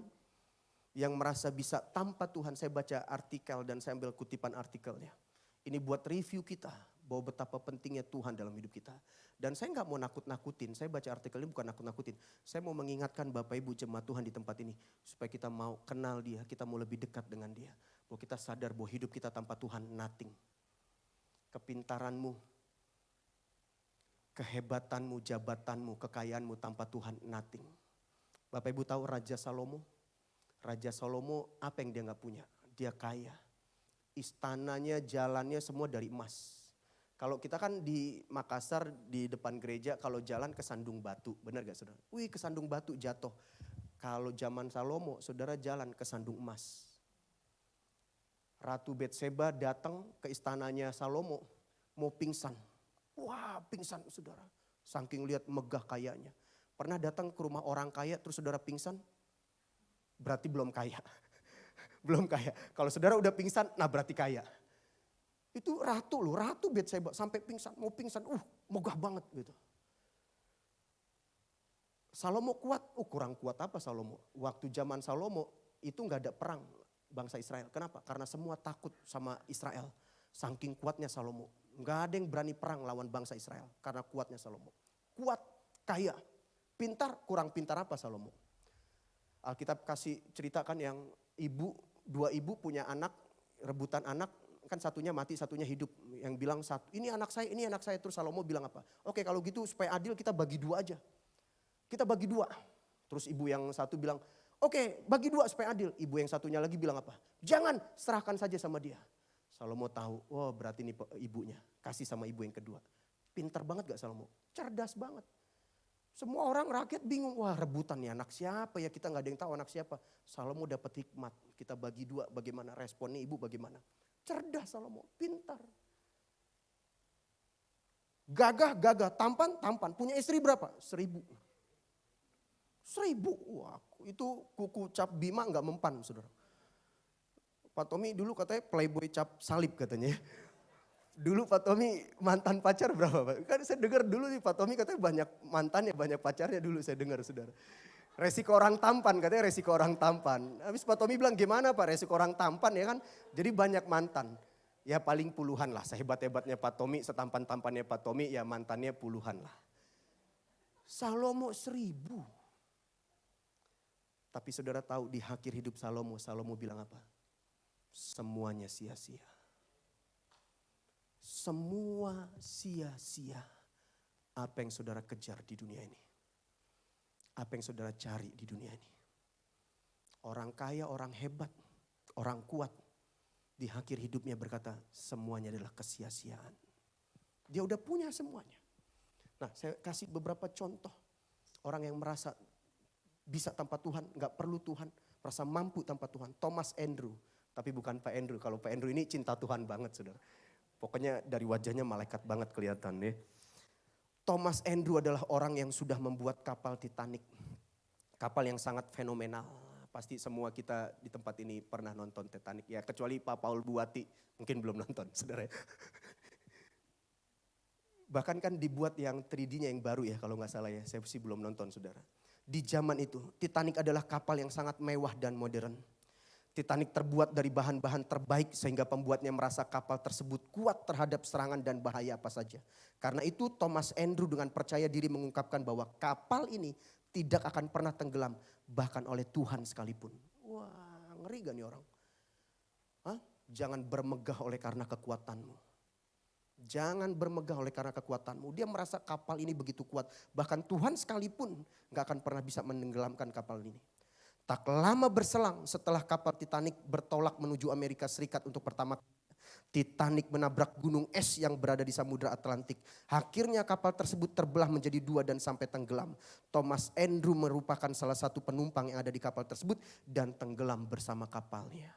yang merasa bisa tanpa Tuhan. Saya baca artikel dan saya ambil kutipan artikelnya. Ini buat review kita bahwa betapa pentingnya Tuhan dalam hidup kita. Dan saya nggak mau nakut-nakutin, saya baca artikel ini bukan nakut-nakutin. Saya mau mengingatkan Bapak Ibu jemaat Tuhan di tempat ini. Supaya kita mau kenal Dia, kita mau lebih dekat dengan Dia. Bahwa kita sadar bahwa hidup kita tanpa Tuhan nothing. Kepintaranmu, kehebatanmu, jabatanmu, kekayaanmu tanpa Tuhan nothing. Bapak Ibu tahu Raja Salomo? Raja Salomo apa yang dia nggak punya? Dia kaya. Istananya, jalannya semua dari emas. Kalau kita kan di Makassar di depan gereja kalau jalan kesandung batu, benar gak saudara? Wih, kesandung batu jatuh. Kalau zaman Salomo saudara jalan kesandung emas. Ratu Betseba datang ke istananya Salomo mau pingsan. Wah, pingsan saudara. Saking lihat megah kayanya. Pernah datang ke rumah orang kaya terus saudara pingsan? Berarti belum kaya. Belum kaya. Kalau saudara udah pingsan, nah berarti kaya. Itu ratu loh, Ratu Betseba sampai pingsan, mau pingsan, megah banget gitu. Salomo kuat, kurang kuat apa Salomo? Waktu zaman Salomo itu gak ada perang bangsa Israel. Kenapa? Karena semua takut sama Israel. Saking kuatnya Salomo. Gak ada yang berani perang lawan bangsa Israel karena kuatnya Salomo. Kuat, kaya, pintar, kurang pintar apa Salomo? Alkitab kasih ceritakan yang dua ibu punya anak, rebutan anak, kan satunya mati, satunya hidup. Yang bilang satu, ini anak saya, ini anak saya. Terus Salomo bilang apa? Oke, kalau gitu supaya adil kita bagi dua aja. Kita bagi dua. Terus ibu yang satu bilang, oke bagi dua supaya adil. Ibu yang satunya lagi bilang apa? Jangan, serahkan saja sama dia. Salomo tahu, berarti ini ibunya. Kasih sama ibu yang kedua. Pintar banget gak Salomo? Cerdas banget. Semua orang rakyat bingung, wah rebutan nih anak siapa ya, kita gak ada yang tahu anak siapa. Salomo dapat hikmat, kita bagi dua bagaimana, responnya ibu bagaimana. Cerdas Salomo, pintar. Gagah, tampan. Punya istri berapa? 1.000. 1.000, wah itu kuku cap Bima gak mempan saudara. Pak Tommy dulu katanya playboy cap salib katanya. Dulu Pak Tommy mantan pacar berapa Pak? Kan saya dengar dulu nih Pak Tommy katanya banyak mantannya, banyak pacarnya dulu saya dengar saudara. Resiko orang tampan, katanya resiko orang tampan. Habis Pak Tommy bilang gimana Pak resiko orang tampan ya kan? Jadi banyak mantan. Ya paling puluhan lah, sehebat-hebatnya Pak Tommy, setampan-tampannya Pak Tommy ya mantannya puluhan lah. Salomo 1.000. Tapi saudara tahu di akhir hidup Salomo bilang apa? Semuanya sia-sia. Semua sia-sia. Apa yang saudara kejar di dunia ini? Apa yang saudara cari di dunia ini? Orang kaya, orang hebat, orang kuat. Di akhir hidupnya berkata semuanya adalah kesia-siaan. Dia udah punya semuanya. Nah saya kasih beberapa contoh. Orang yang merasa bisa tanpa Tuhan, gak perlu Tuhan. Merasa mampu tanpa Tuhan. Thomas Andrew. Tapi bukan Pak Andrew. Kalau Pak Andrew ini cinta Tuhan banget saudara. Pokoknya dari wajahnya malaikat banget kelihatan deh. Thomas Andrew adalah orang yang sudah membuat kapal Titanic. Kapal yang sangat fenomenal. Pasti semua kita di tempat ini pernah nonton Titanic. Ya kecuali Pak Paul Buati mungkin belum nonton saudara. Bahkan kan dibuat yang 3D-nya yang baru ya kalau gak salah ya. Saya sih belum nonton saudara. Di zaman itu Titanic adalah kapal yang sangat mewah dan modern. Titanic terbuat dari bahan-bahan terbaik sehingga pembuatnya merasa kapal tersebut kuat terhadap serangan dan bahaya apa saja. Karena itu Thomas Andrew dengan percaya diri mengungkapkan bahwa kapal ini tidak akan pernah tenggelam bahkan oleh Tuhan sekalipun. Wah, ngeri gak nih orang? Hah? Jangan bermegah oleh karena kekuatanmu. Jangan bermegah oleh karena kekuatanmu. Dia merasa kapal ini begitu kuat. Bahkan Tuhan sekalipun gak akan pernah bisa menenggelamkan kapal ini. Tak lama berselang setelah kapal Titanic bertolak menuju Amerika Serikat untuk pertama kali, Titanic menabrak gunung es yang berada di Samudra Atlantik. Akhirnya kapal tersebut terbelah menjadi dua dan sampai tenggelam. Thomas Andrew merupakan salah satu penumpang yang ada di kapal tersebut dan tenggelam bersama kapalnya.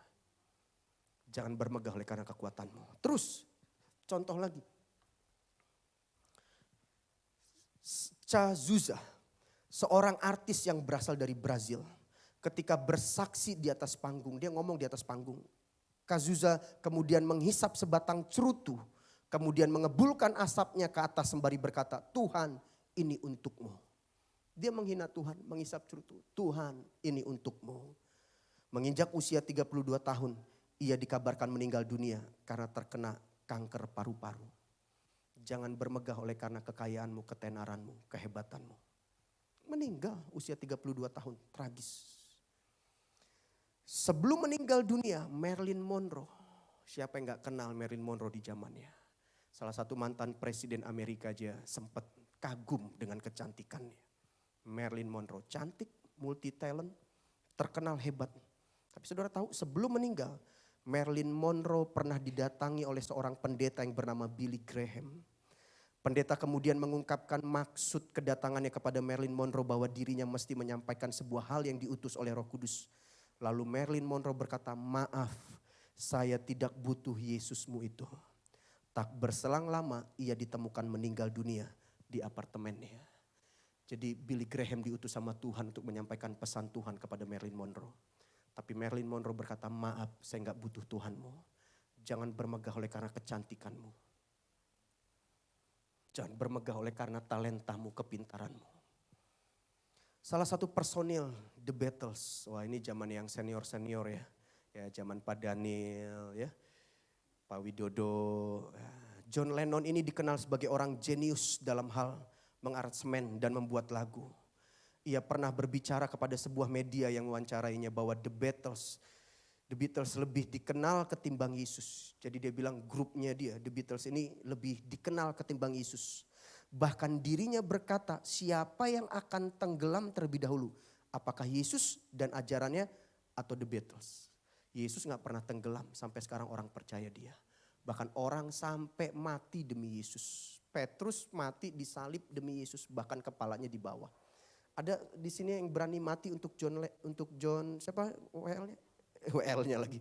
Jangan bermegah oleh karena kekuatanmu. Terus, contoh lagi. Cazuza, seorang artis yang berasal dari Brazil. Ketika bersaksi di atas panggung, dia ngomong di atas panggung. Cazuza kemudian menghisap sebatang cerutu, kemudian mengebulkan asapnya ke atas sembari berkata, Tuhan ini untukmu. Dia menghina Tuhan, menghisap cerutu, Tuhan ini untukmu. Menginjak usia 32 tahun, ia dikabarkan meninggal dunia karena terkena kanker paru-paru. Jangan bermegah oleh karena kekayaanmu, ketenaranmu, kehebatanmu. Meninggal usia 32 tahun, tragis. Sebelum meninggal dunia, Marilyn Monroe. Siapa yang gak kenal Marilyn Monroe di zamannya? Salah satu mantan presiden Amerika aja sempat kagum dengan kecantikannya. Marilyn Monroe cantik, multi talent, terkenal hebat. Tapi saudara tahu sebelum meninggal, Marilyn Monroe pernah didatangi oleh seorang pendeta yang bernama Billy Graham. Pendeta kemudian mengungkapkan maksud kedatangannya kepada Marilyn Monroe bahwa dirinya mesti menyampaikan sebuah hal yang diutus oleh Roh Kudus. Lalu Marilyn Monroe berkata, maaf, saya tidak butuh Yesusmu itu. Tak berselang lama ia ditemukan meninggal dunia di apartemennya. Jadi Billy Graham diutus sama Tuhan untuk menyampaikan pesan Tuhan kepada Marilyn Monroe. Tapi Marilyn Monroe berkata, maaf, saya gak butuh Tuhanmu. Jangan bermegah oleh karena kecantikanmu. Jangan bermegah oleh karena talentamu, kepintaranmu. Salah satu personil The Beatles, wah ini zaman yang senior-senior ya. Ya zaman Pak Daniel ya, Pak Widodo. John Lennon ini dikenal sebagai orang jenius dalam hal mengaransemen dan membuat lagu. Ia pernah berbicara kepada sebuah media yang mewawancarainya bahwa The Beatles lebih dikenal ketimbang Yesus. Jadi dia bilang grupnya dia, The Beatles ini lebih dikenal ketimbang Yesus. Bahkan dirinya berkata, siapa yang akan tenggelam terlebih dahulu? Apakah Yesus dan ajarannya atau The Beatles? Yesus gak pernah tenggelam, sampai sekarang orang percaya dia. Bahkan orang sampai mati demi Yesus. Petrus mati disalib demi Yesus, bahkan kepalanya di bawah. Ada di sini yang berani mati untuk John siapa WL-nya? WL-nya lagi.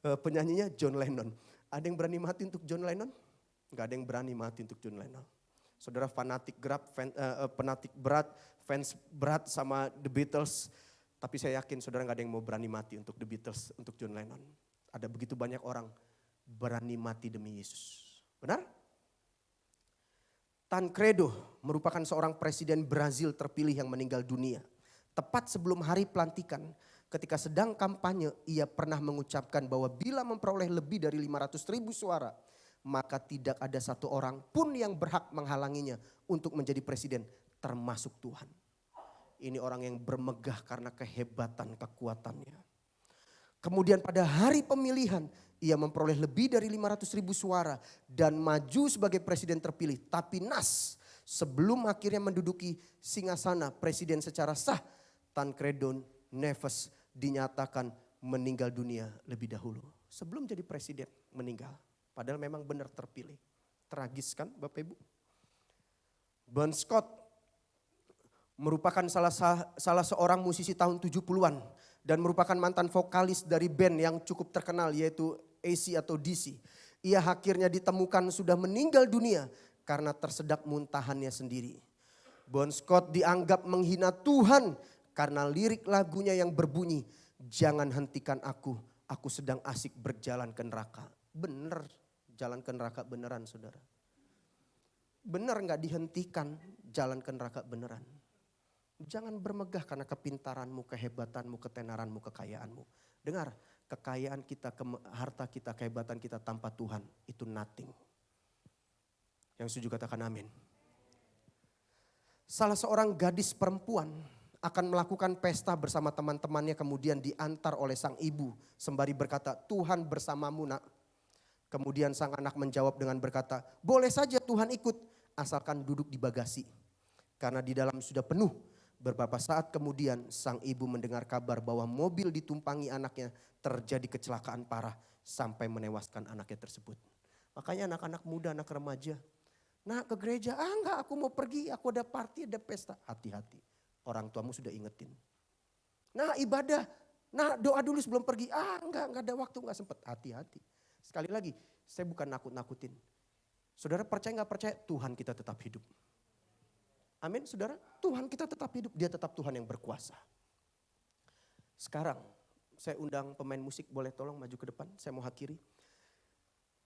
Penyanyinya John Lennon. Ada yang berani mati untuk John Lennon? Gak ada yang berani mati untuk John Lennon. Saudara fanatik fans berat sama The Beatles. Tapi saya yakin saudara gak ada yang mau berani mati untuk The Beatles, untuk John Lennon. Ada begitu banyak orang berani mati demi Yesus. Benar? Tancredo merupakan seorang presiden Brazil terpilih yang meninggal dunia. Tepat sebelum hari pelantikan, ketika sedang kampanye, ia pernah mengucapkan bahwa bila memperoleh lebih dari 500.000 suara, maka tidak ada satu orang pun yang berhak menghalanginya untuk menjadi presiden, termasuk Tuhan. Ini orang yang bermegah karena kehebatan kekuatannya. Kemudian pada hari pemilihan, ia memperoleh lebih dari 500.000 suara dan maju sebagai presiden terpilih. Tapi sebelum akhirnya menduduki singgasana presiden secara sah, Tancredo Neves dinyatakan meninggal dunia lebih dahulu. Sebelum jadi presiden meninggal. Padahal memang benar terpilih. Tragis kan Bapak Ibu? Bon Scott merupakan salah seorang musisi tahun 70-an. Dan merupakan mantan vokalis dari band yang cukup terkenal yaitu AC atau DC. Ia akhirnya ditemukan sudah meninggal dunia karena tersedak muntahannya sendiri. Bon Scott dianggap menghina Tuhan karena lirik lagunya yang berbunyi, jangan hentikan aku sedang asik berjalan ke neraka. Bener. Jalan ke neraka beneran saudara. Bener gak dihentikan jalan ke neraka beneran. Jangan bermegah karena kepintaranmu, kehebatanmu, ketenaranmu, kekayaanmu. Dengar, kekayaan kita, harta kita, kehebatan kita tanpa Tuhan itu nothing. Yang setuju katakan amin. Salah seorang gadis perempuan akan melakukan pesta bersama teman-temannya, kemudian diantar oleh sang ibu sembari berkata, Tuhan bersamamu nak. Kemudian sang anak menjawab dengan berkata, boleh saja Tuhan ikut asalkan duduk di bagasi. Karena di dalam sudah penuh. Beberapa saat kemudian sang ibu mendengar kabar bahwa mobil ditumpangi anaknya terjadi kecelakaan parah sampai menewaskan anaknya tersebut. Makanya anak-anak muda, anak remaja, nah ke gereja, enggak aku mau pergi, aku ada party, ada pesta. Hati-hati, orang tuamu sudah ingetin. Nah ibadah, nah doa dulu sebelum pergi, enggak ada waktu, enggak sempat. Hati-hati. Sekali lagi, saya bukan nakut-nakutin. Saudara percaya enggak percaya, Tuhan kita tetap hidup. Amin saudara, Tuhan kita tetap hidup, dia tetap Tuhan yang berkuasa. Sekarang saya undang pemain musik, boleh tolong maju ke depan, saya mau akhiri.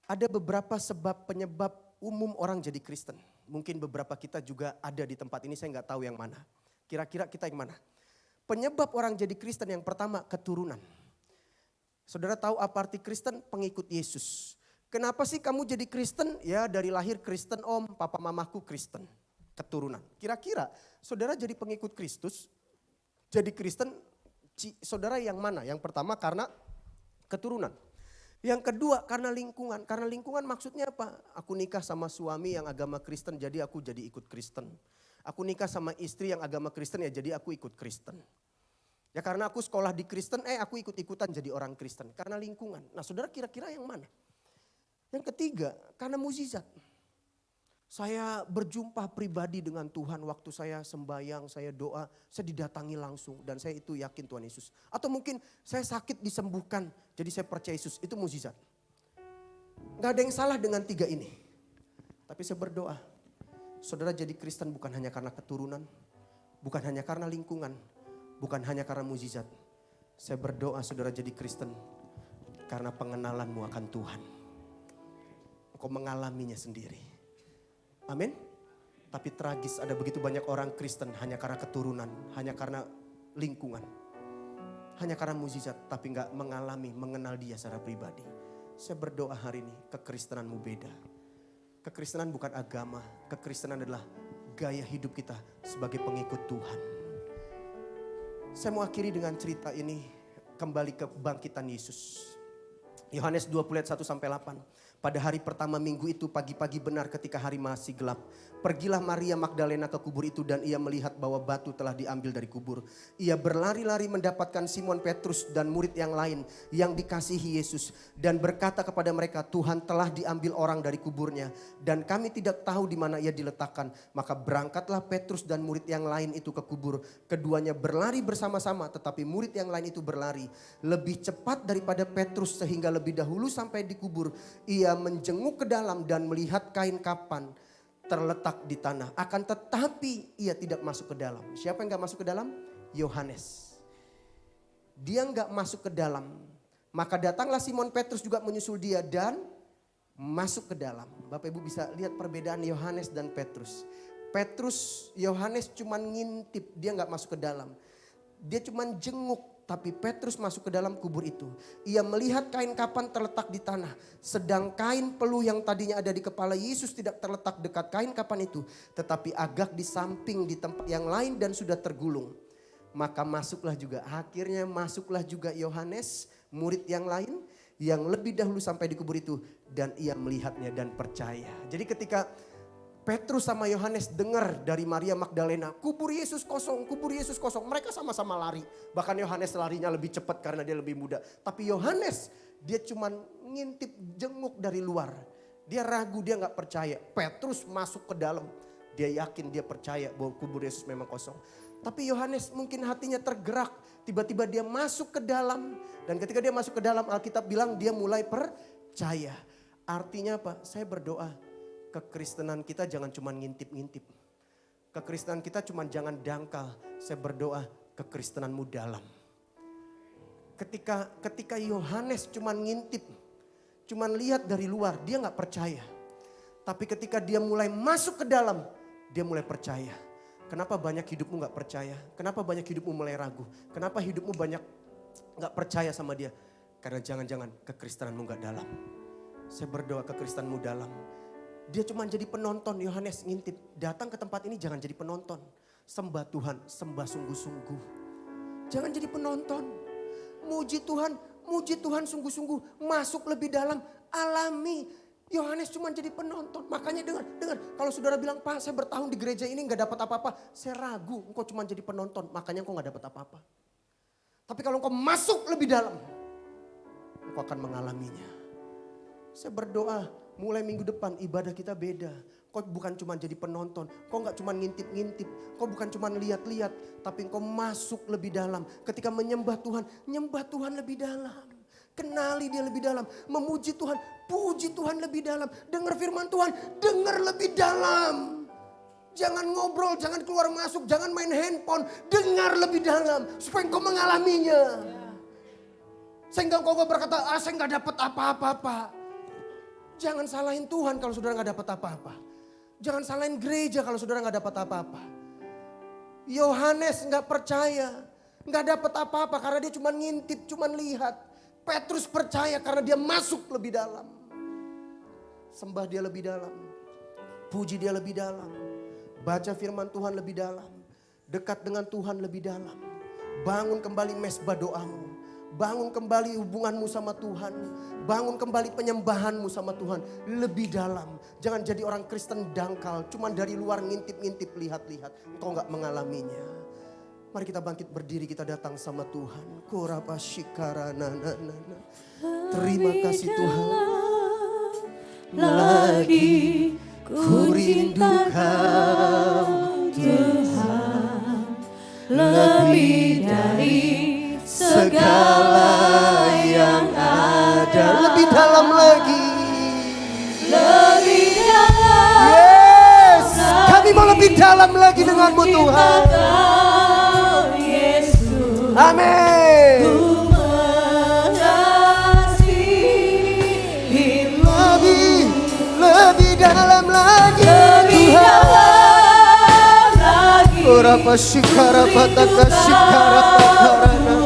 Ada beberapa sebab penyebab umum orang jadi Kristen. Mungkin beberapa kita juga ada di tempat ini, saya nggak tahu yang mana. Kira-kira kita yang mana? Penyebab orang jadi Kristen yang pertama keturunan. Saudara tahu apa arti Kristen? Pengikut Yesus. Kenapa sih kamu jadi Kristen? Ya dari lahir Kristen om, papa mamaku Kristen. Keturunan. Kira-kira saudara jadi pengikut Kristus, jadi Kristen, saudara yang mana? Yang pertama karena keturunan. Yang kedua karena lingkungan. Karena lingkungan maksudnya apa? Aku nikah sama suami yang agama Kristen, jadi aku jadi ikut Kristen. Aku nikah sama istri yang agama Kristen, ya jadi aku ikut Kristen. Ya karena aku sekolah di Kristen, aku ikut-ikutan jadi orang Kristen. Karena lingkungan. Nah saudara kira-kira yang mana? Yang ketiga karena mukjizat. Saya berjumpa pribadi dengan Tuhan waktu saya sembahyang, saya doa, saya didatangi langsung dan saya itu yakin Tuhan Yesus. Atau mungkin saya sakit disembuhkan, jadi saya percaya Yesus, itu mukjizat. Gak ada yang salah dengan tiga ini. Tapi saya berdoa, saudara jadi Kristen bukan hanya karena keturunan, bukan hanya karena lingkungan, bukan hanya karena mukjizat. Saya berdoa saudara jadi Kristen karena pengenalanmu akan Tuhan. Engkau mengalaminya sendiri. Amin. Tapi tragis ada begitu banyak orang Kristen hanya karena keturunan, hanya karena lingkungan, hanya karena mukjizat, tapi gak mengenal dia secara pribadi. Saya berdoa hari ini kekristenanmu beda. Kekristenan bukan agama, kekristenan adalah gaya hidup kita sebagai pengikut Tuhan. Saya mau akhiri dengan cerita ini, kembali ke kebangkitan Yesus. Yohanes 20 ayat 1-8. Pada hari pertama minggu itu pagi-pagi benar ketika hari masih gelap. Pergilah Maria Magdalena ke kubur itu dan ia melihat bahwa batu telah diambil dari kubur. Ia berlari-lari mendapatkan Simon Petrus dan murid yang lain yang dikasihi Yesus. Dan berkata kepada mereka, Tuhan telah diambil orang dari kuburnya. Dan kami tidak tahu di mana ia diletakkan. Maka berangkatlah Petrus dan murid yang lain itu ke kubur. Keduanya berlari bersama-sama, tetapi murid yang lain itu berlari lebih cepat daripada Petrus sehingga lebih dahulu sampai di kubur. Ia menjenguk ke dalam dan melihat kain kapan terletak di tanah. Akan tetapi ia tidak masuk ke dalam. Siapa yang gak masuk ke dalam? Yohanes. Dia gak masuk ke dalam. Maka datanglah Simon Petrus juga menyusul dia dan masuk ke dalam. Bapak Ibu bisa lihat perbedaan Yohanes dan Petrus. Yohanes cuman ngintip, dia gak masuk ke dalam. Dia cuman jenguk. Tapi Petrus masuk ke dalam kubur itu. Ia melihat kain kapan terletak di tanah. Sedang kain peluh yang tadinya ada di kepala Yesus tidak terletak dekat kain kapan itu. Tetapi agak di samping di tempat yang lain dan sudah tergulung. Maka akhirnya masuklah juga Yohanes, murid yang lain. Yang lebih dahulu sampai di kubur itu. Dan ia melihatnya dan percaya. Jadi ketika Petrus sama Yohanes dengar dari Maria Magdalena, kubur Yesus kosong, kubur Yesus kosong. Mereka sama-sama lari. Bahkan Yohanes larinya lebih cepat karena dia lebih muda. Tapi Yohanes dia cuma ngintip jenguk dari luar. Dia ragu, dia gak percaya. Petrus masuk ke dalam. Dia yakin, dia percaya bahwa kubur Yesus memang kosong. Tapi Yohanes mungkin hatinya tergerak. Tiba-tiba dia masuk ke dalam. Dan ketika dia masuk ke dalam, Alkitab bilang dia mulai percaya. Artinya apa? Saya berdoa. Kekristenan kita jangan cuma ngintip-ngintip. Kekristenan kita cuma jangan dangkal. Saya berdoa kekristenanmu dalam. Ketika Yohanes cuma ngintip, cuma lihat dari luar, dia gak percaya. Tapi ketika dia mulai masuk ke dalam, dia mulai percaya. Kenapa banyak hidupmu gak percaya? Kenapa banyak hidupmu mulai ragu? Kenapa hidupmu banyak gak percaya sama dia? Karena jangan-jangan kekristenanmu gak dalam. Saya berdoa kekristenanmu dalam. Dia cuma jadi penonton. Yohanes ngintip, datang ke tempat ini jangan jadi penonton. Sembah Tuhan, sembah sungguh-sungguh. Jangan jadi penonton. Muji Tuhan sungguh-sungguh. Masuk lebih dalam, alami. Yohanes cuma jadi penonton. Makanya dengar. Kalau saudara bilang, Pak saya bertahun di gereja ini gak dapat apa-apa. Saya ragu, engkau cuma jadi penonton. Makanya engkau gak dapat apa-apa. Tapi kalau engkau masuk lebih dalam, engkau akan mengalaminya. Saya berdoa mulai minggu depan ibadah kita beda. Kau bukan cuma jadi penonton, kau gak cuma ngintip-ngintip, kau bukan cuma lihat-lihat, tapi kau masuk lebih dalam. Ketika menyembah Tuhan, nyembah Tuhan lebih dalam. Kenali dia lebih dalam, memuji Tuhan, puji Tuhan lebih dalam. Dengar firman Tuhan, dengar lebih dalam. Jangan ngobrol, jangan keluar masuk, jangan main handphone, dengar lebih dalam supaya kau mengalaminya. Sehingga kau berkata, saya gak dapat apa-apa. Jangan salahin Tuhan kalau saudara gak dapat apa-apa. Jangan salahin gereja kalau saudara gak dapat apa-apa. Yohanes gak percaya, gak dapat apa-apa karena dia cuma ngintip, cuma lihat. Petrus percaya karena dia masuk lebih dalam. Sembah dia lebih dalam, puji dia lebih dalam, baca firman Tuhan lebih dalam, dekat dengan Tuhan lebih dalam. Bangun kembali mesbah doamu. Bangun kembali hubunganmu sama Tuhan. Bangun kembali penyembahanmu sama Tuhan. Lebih dalam. Jangan jadi orang Kristen dangkal. Cuman dari luar ngintip-ngintip, lihat-lihat. Engkau gak mengalaminya. Mari kita bangkit berdiri, kita datang sama Tuhan. Koraba shikara na. Terima kasih Tuhan. Lagi ku rindu Kau Tuhan. Lebih dari segala yang ada. Lebih dalam lagi. Lebih dalam. Yes. Kami mau lebih dalam lagi denganmu Tuhan. Yesus. Amin. Ku mengasihimu. Lebih dalam lagi Lebih Tuhan. dalam lagi. Orapa shikara pataka shikara pakarana.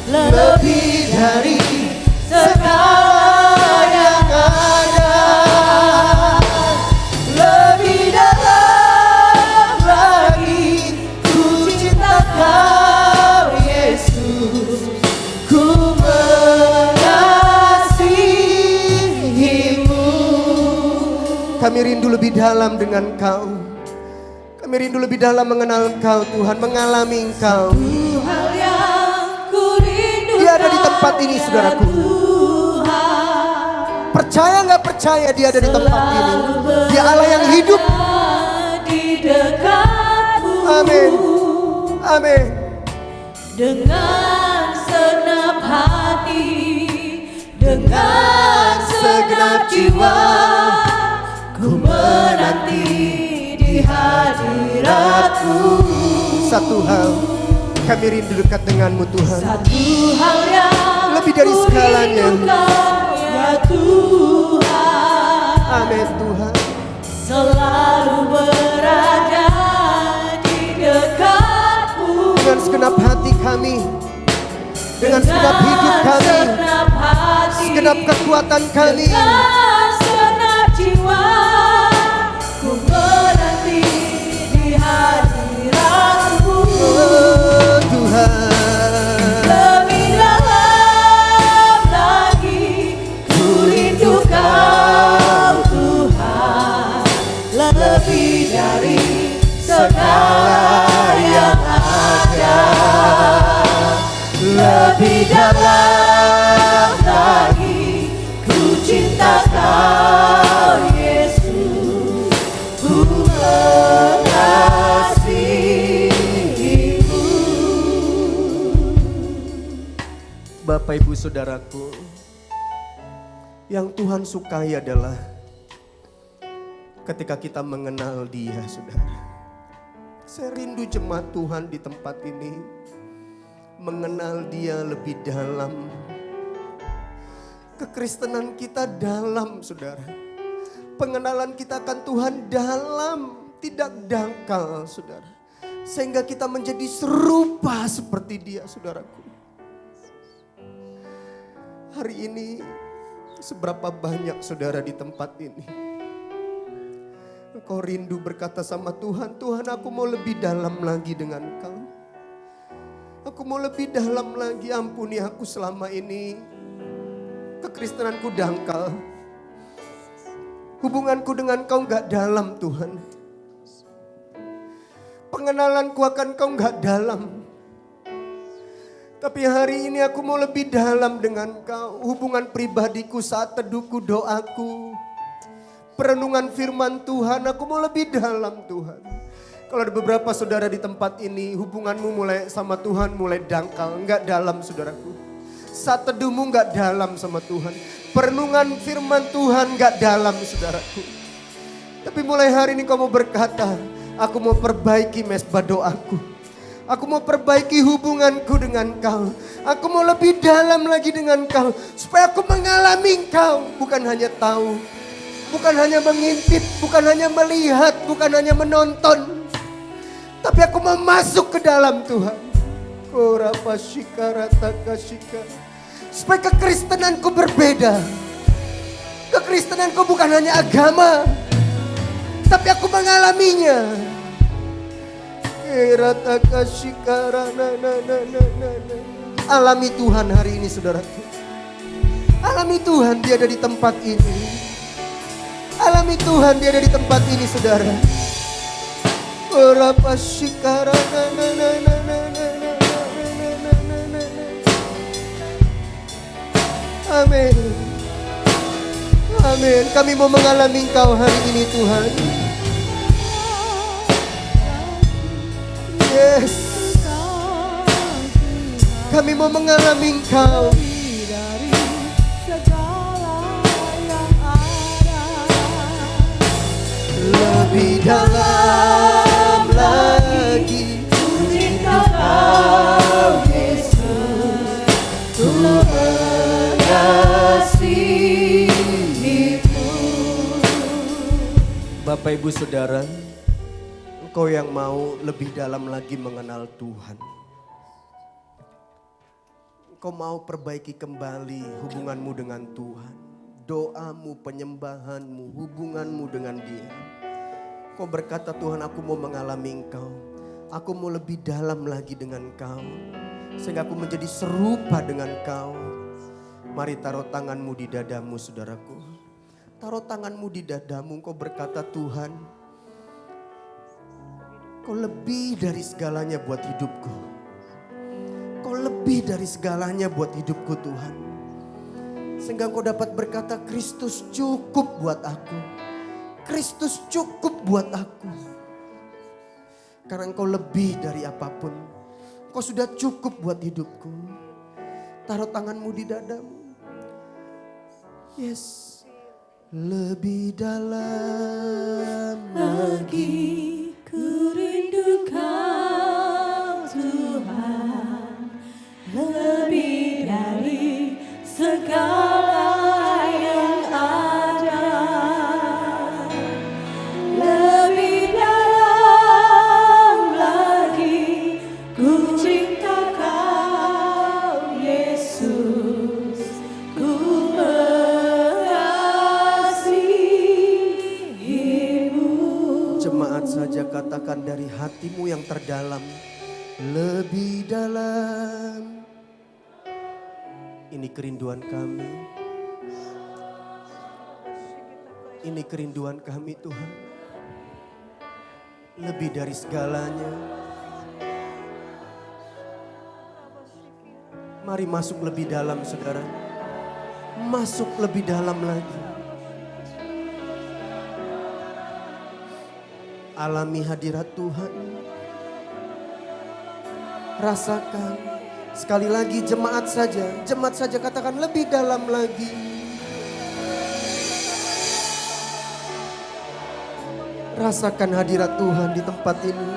Lebih dari segala yang ada. Lebih dalam lagi. Ku cinta Kau Yesus. Ku mengasihimu. Kami rindu lebih dalam dengan Kau. Kami rindu lebih dalam mengenal Engkau Tuhan, mengalami Engkau. Hal yang ku rindukan. Dia ada di tempat ini saudaraku. Percaya gak percaya dia ada di tempat ini. Dia Allah yang hidup. Di dekatmu. Amin. Amin. Dengan segenap hati, dengan segenap jiwa, ku menanti di hadirat-Mu. Satu hal, kami rindu dekat denganmu Tuhan. Satu hal yang lebih dari ku segalanya. rindukan, ya Tuhan. Amin Tuhan. Selalu berada di dekat-Mu. Dengan segenap hati kami, dengan segenap hidup kami, segenap hati, segenap kekuatan kami, dengan segenap jiwa, ku menanti di hadirat-Mu. oh Tuhan. Lebih dalam lagi, ku rindu Kau Tuhan. Lebih dari segala yang ada. Lebih dalam lagi, ku cinta Kau Yesus. Ku mengasihimu. Bapak Ibu Saudaraku, yang Tuhan sukai adalah ketika kita mengenal Dia, saudara. Saya rindu jemaat Tuhan di tempat ini mengenal Dia lebih dalam. Kekristenan kita dalam, saudara. Pengenalan kita akan Tuhan dalam. tidak dangkal saudara. Sehingga kita menjadi serupa seperti dia saudaraku. Hari ini seberapa banyak saudara di tempat ini. Engkau rindu berkata sama Tuhan, Tuhan aku mau lebih dalam lagi dengan Engkau. Aku mau lebih dalam lagi, ampuni aku selama ini. Kekristenanku dangkal. Hubunganku dengan Kau gak dalam Tuhan. Pengenalanku akan Kau gak dalam. Tapi hari ini aku mau lebih dalam dengan Kau. Hubungan pribadiku saat teduhku, doaku. Perenungan firman Tuhan, aku mau lebih dalam Tuhan. Kalau ada beberapa saudara di tempat ini, hubunganmu mulai sama Tuhan mulai dangkal. Enggak dalam saudaraku. Saat teduhmu enggak dalam sama Tuhan. Perenungan firman Tuhan enggak dalam saudaraku. Tapi mulai hari ini kau mau berkata, aku mau perbaiki mesbah doaku. Aku mau perbaiki hubunganku dengan Kau. Aku mau lebih dalam lagi dengan Kau. Supaya aku mengalami Kau. Bukan hanya tahu. Bukan hanya mengintip, bukan hanya melihat, bukan hanya menonton. Tapi aku mau masuk ke dalam Tuhan. Supaya kekristenanku berbeda. Kekristenanku bukan hanya agama. Tapi aku mengalaminya. Alami Tuhan hari ini saudaraku. Alami Tuhan, dia ada di tempat ini. Alami Tuhan, dia ada di tempat ini saudara. Amin. Amin. Kami mau mengalami Engkau hari ini Tuhan. Yes. Kami mau mengalami Engkau. Lebih dalam lagi ku cinta Kau Yesus, ku mengasihimu. Bapak Ibu Saudara, engkau yang mau lebih dalam lagi mengenal Tuhan. Engkau mau perbaiki kembali hubunganmu dengan Tuhan. Doamu, penyembahanmu, hubunganmu dengan Dia. Kau berkata, Tuhan aku mau mengalami Engkau. Aku mau lebih dalam lagi dengan Engkau. Sehingga aku menjadi serupa dengan Engkau. Mari taruh tanganmu di dadamu saudaraku. Taruh tanganmu di dadamu, Kau berkata, Tuhan Kau lebih dari segalanya buat hidupku. Kau lebih dari segalanya buat hidupku Tuhan. Sehingga Kau dapat berkata, Kristus cukup buat aku. Kristus cukup buat aku. Karena Engkau lebih dari apapun. Engkau sudah cukup buat hidupku. Taruh tanganmu di dadamu. Yes. Lebih dalam lagi ku rindu Kau Tuhan. Lebih dari segala yang ada. Lebih dalam lagi ku cinta Kau Yesus, ku mengasihimu. jemaat saja katakan dari hatimu yang terdalam. Lebih dalam. Ini kerinduan kami. Ini kerinduan kami Tuhan. Lebih dari segalanya. Mari masuk lebih dalam saudara. Masuk lebih dalam lagi. Alami hadirat Tuhan. Rasakan. Sekali lagi jemaat saja katakan lebih dalam lagi. Rasakan hadirat Tuhan di tempat ini.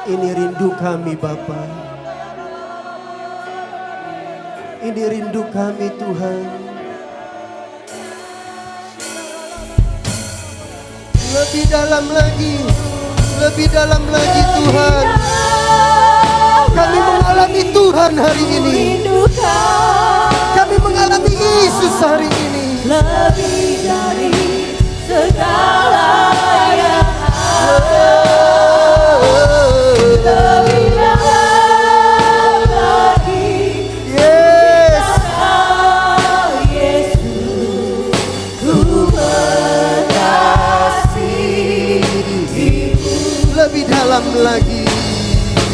Ini rindu kami Bapa. Ini rindu kami Tuhan. Lebih dalam lagi, lebih dalam lagi Tuhan. Kami mengalami Tuhan hari ini. Kami mengalami Yesus hari ini. Lebih dari segala yang ada. Lebih dalam lagi. Yes. Yesus, ku mengasihimu. Lebih dalam lagi.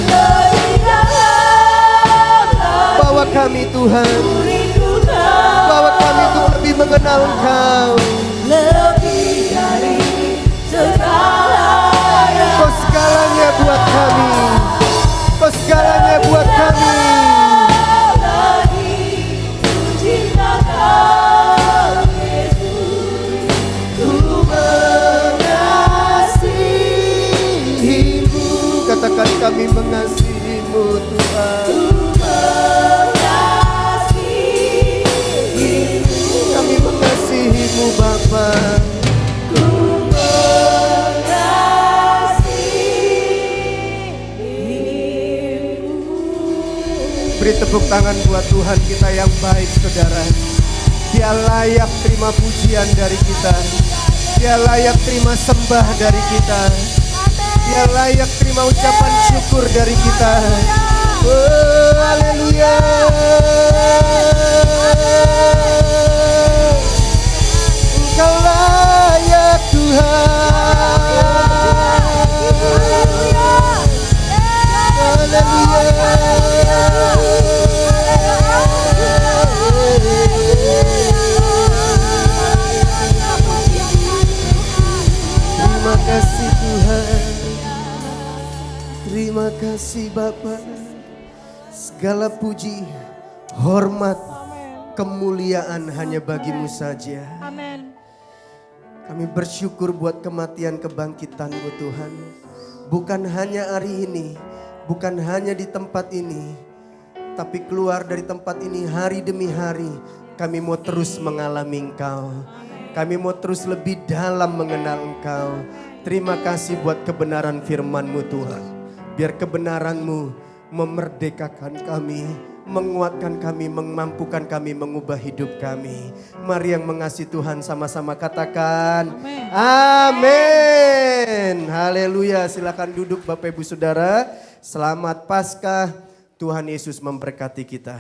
Lebih dalam lagi. Bawa kami Tuhan. Bawa kami untuk lebih mengenal Engkau. Lebih dari segala yang Kau segalanya buat kami. Kau segalanya buat kami. lagi ku cinta Kau Yesus, ku mengasihimu. Katakan kami mengasihimu Tuhan. Kami mengasihimu Bapa. Beri tepuk tangan buat Tuhan kita yang baik saudara. Dia layak terima pujian dari kita. Dia layak terima sembah dari kita. Dia layak terima ucapan syukur dari kita. Oh, haleluya. Engkau layak Tuhan. Terima kasih Tuhan. Terima kasih Bapa. Segala puji, hormat, kemuliaan hanya bagi-Mu saja. Amin. Kami bersyukur buat kematian kebangkitan-Mu Tuhan. Bukan hanya hari ini, bukan hanya di tempat ini, tapi keluar dari tempat ini hari demi hari. Kami mau terus mengalami Engkau. Kami mau terus lebih dalam mengenal Engkau. Terima kasih buat kebenaran firman-Mu Tuhan. Biar kebenaran-Mu memerdekakan kami, menguatkan kami, memampukan kami, mengubah hidup kami. Mari yang mengasihi Tuhan sama-sama katakan amin. Haleluya. Silakan duduk Bapak Ibu Saudara. Selamat Paskah. Tuhan Yesus memberkati kita.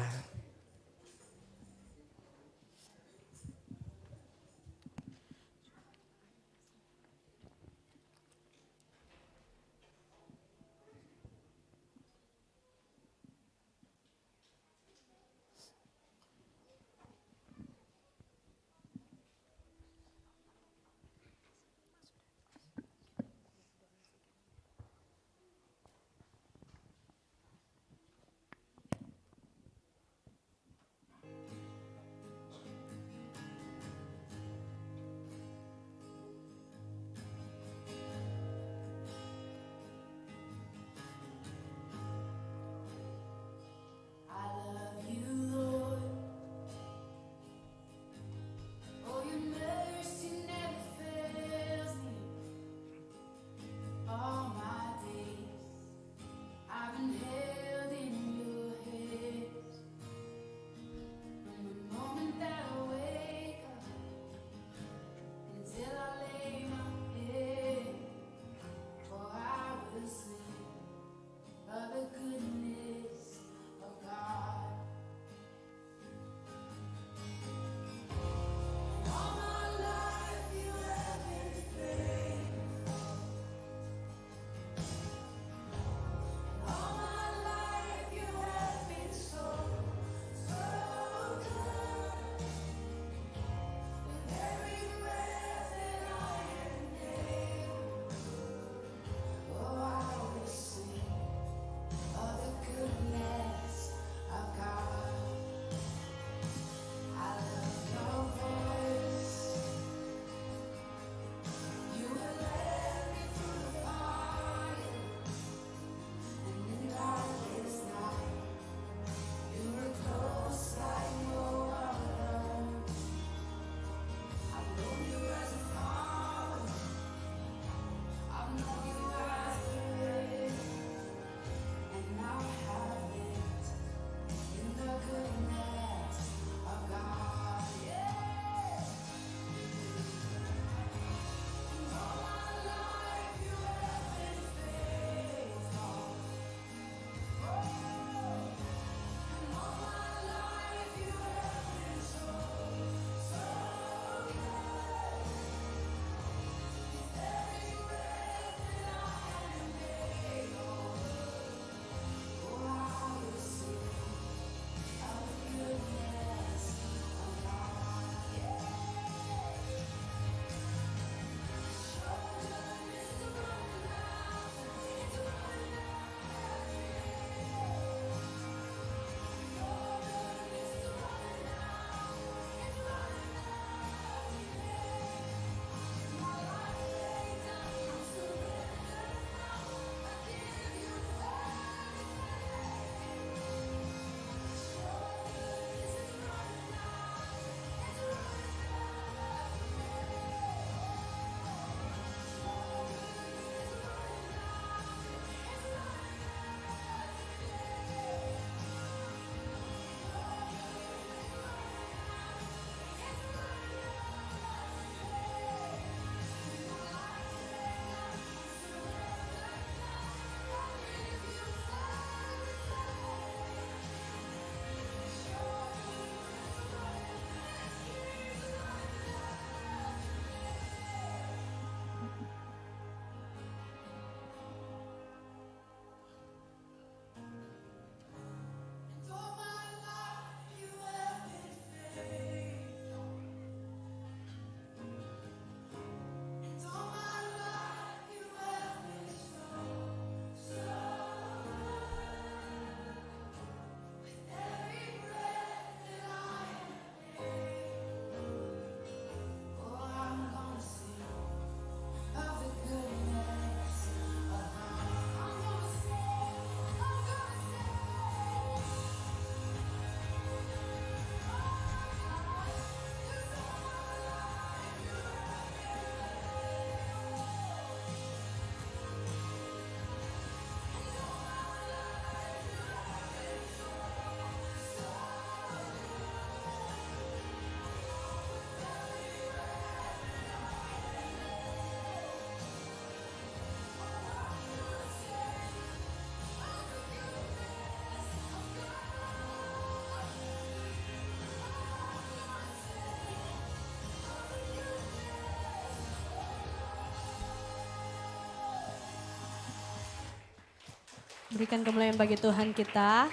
Berikan kemuliaan bagi Tuhan kita.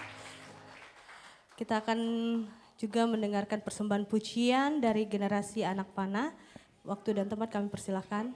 Kita akan juga mendengarkan persembahan pujian dari generasi anak panah. Waktu dan tempat kami persilahkan.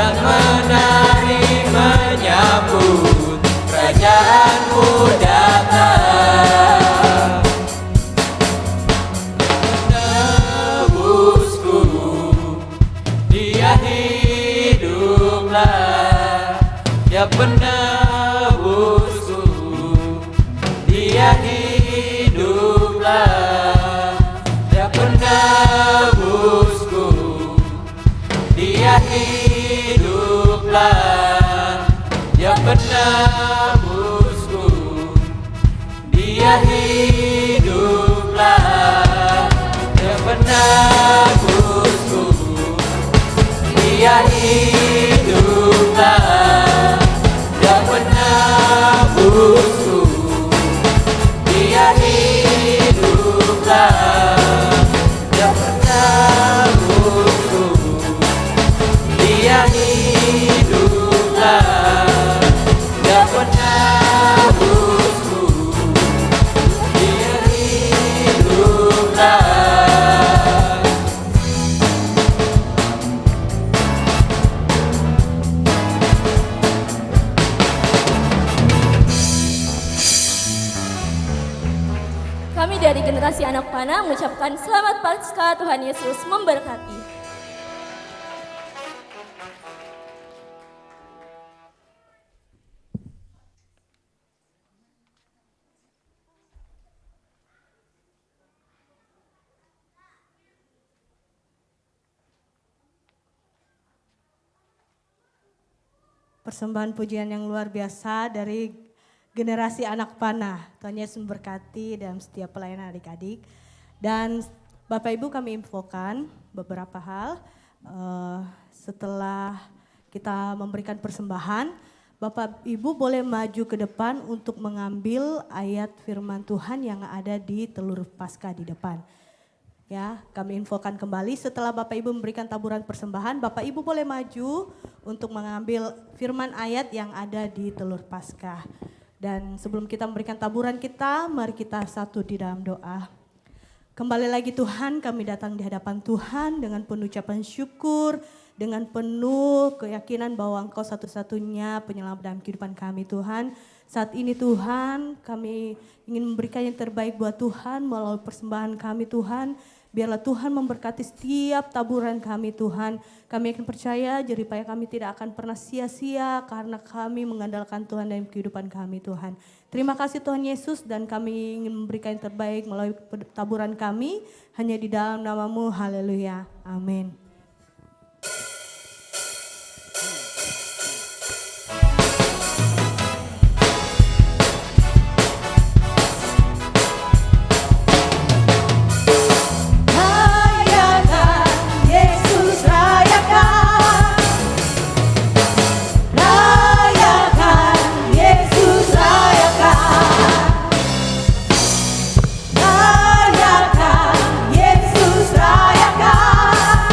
dan menari menyambut kerajaanmu datang. Penebusku, dia hiduplah, ya penebusku, dia hiduplah, ya penebusku, dia hiduplah, ya penebusku, dia hiduplah, ya penebusku, dia hiduplah, ya penebusku, dia hiduplah, ya penebusku, dia hiduplah, ya penebusku, dia hiduplah. Kami dari generasi anak panah mengucapkan selamat Paskah, Tuhan Yesus memberkati. Persembahan pujian yang luar biasa dari generasi anak panah. Tuhan Yesus memberkati dalam setiap pelayanan adik-adik. Dan Bapak Ibu kami infokan beberapa hal. Setelah kita memberikan persembahan, Bapak Ibu boleh maju ke depan untuk mengambil ayat firman Tuhan yang ada di telur Paskah di depan. Ya, kami infokan kembali setelah Bapak Ibu memberikan taburan persembahan, Bapak Ibu boleh maju untuk mengambil firman ayat yang ada di telur Paskah. Dan sebelum kita memberikan taburan kita, mari kita satu di dalam doa. Kembali lagi Tuhan, kami datang di hadapan Tuhan dengan penuh ucapan syukur, dengan penuh keyakinan bahwa Engkau satu-satunya penyelamat dalam kehidupan kami Tuhan. Saat ini Tuhan, kami ingin memberikan yang terbaik buat Tuhan melalui persembahan kami Tuhan. Biarlah Tuhan memberkati setiap taburan kami Tuhan. Kami akan percaya jeripaya kami tidak akan pernah sia-sia karena kami mengandalkan Tuhan dalam kehidupan kami Tuhan. Terima kasih Tuhan Yesus dan kami ingin memberikan yang terbaik melalui taburan kami. Hanya di dalam nama-Mu, haleluya, amin. Rayakan, Yesus rayakan.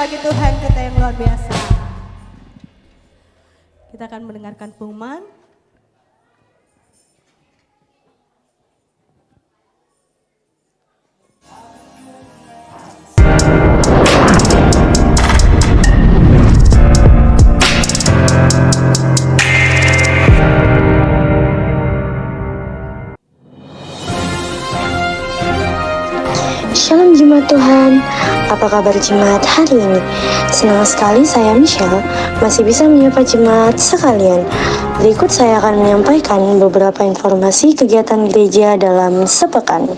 bagi Tuhan kita yang luar biasa. Kita akan mendengarkan pengumuman. Shalom Jemaat Tuhan, apa kabar Jemaat hari ini? Senang sekali saya Michelle masih bisa menyapa Jemaat sekalian. Berikut saya akan menyampaikan beberapa informasi kegiatan gereja dalam sepekan.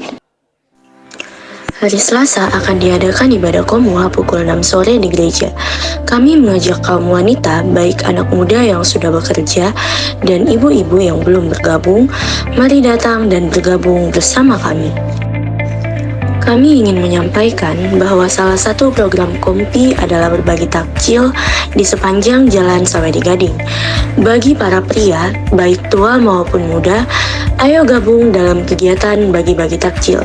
Hari Selasa akan diadakan ibadah Komua pukul 6 sore di gereja. Kami mengajak kaum wanita, baik anak muda yang sudah bekerja dan ibu-ibu yang belum bergabung, mari datang dan bergabung bersama kami. Kami ingin menyampaikan bahwa salah satu program Kompi adalah berbagi takjil di sepanjang jalan Sawedi Gading. Bagi para pria, baik tua maupun muda, ayo gabung dalam kegiatan bagi-bagi takjil.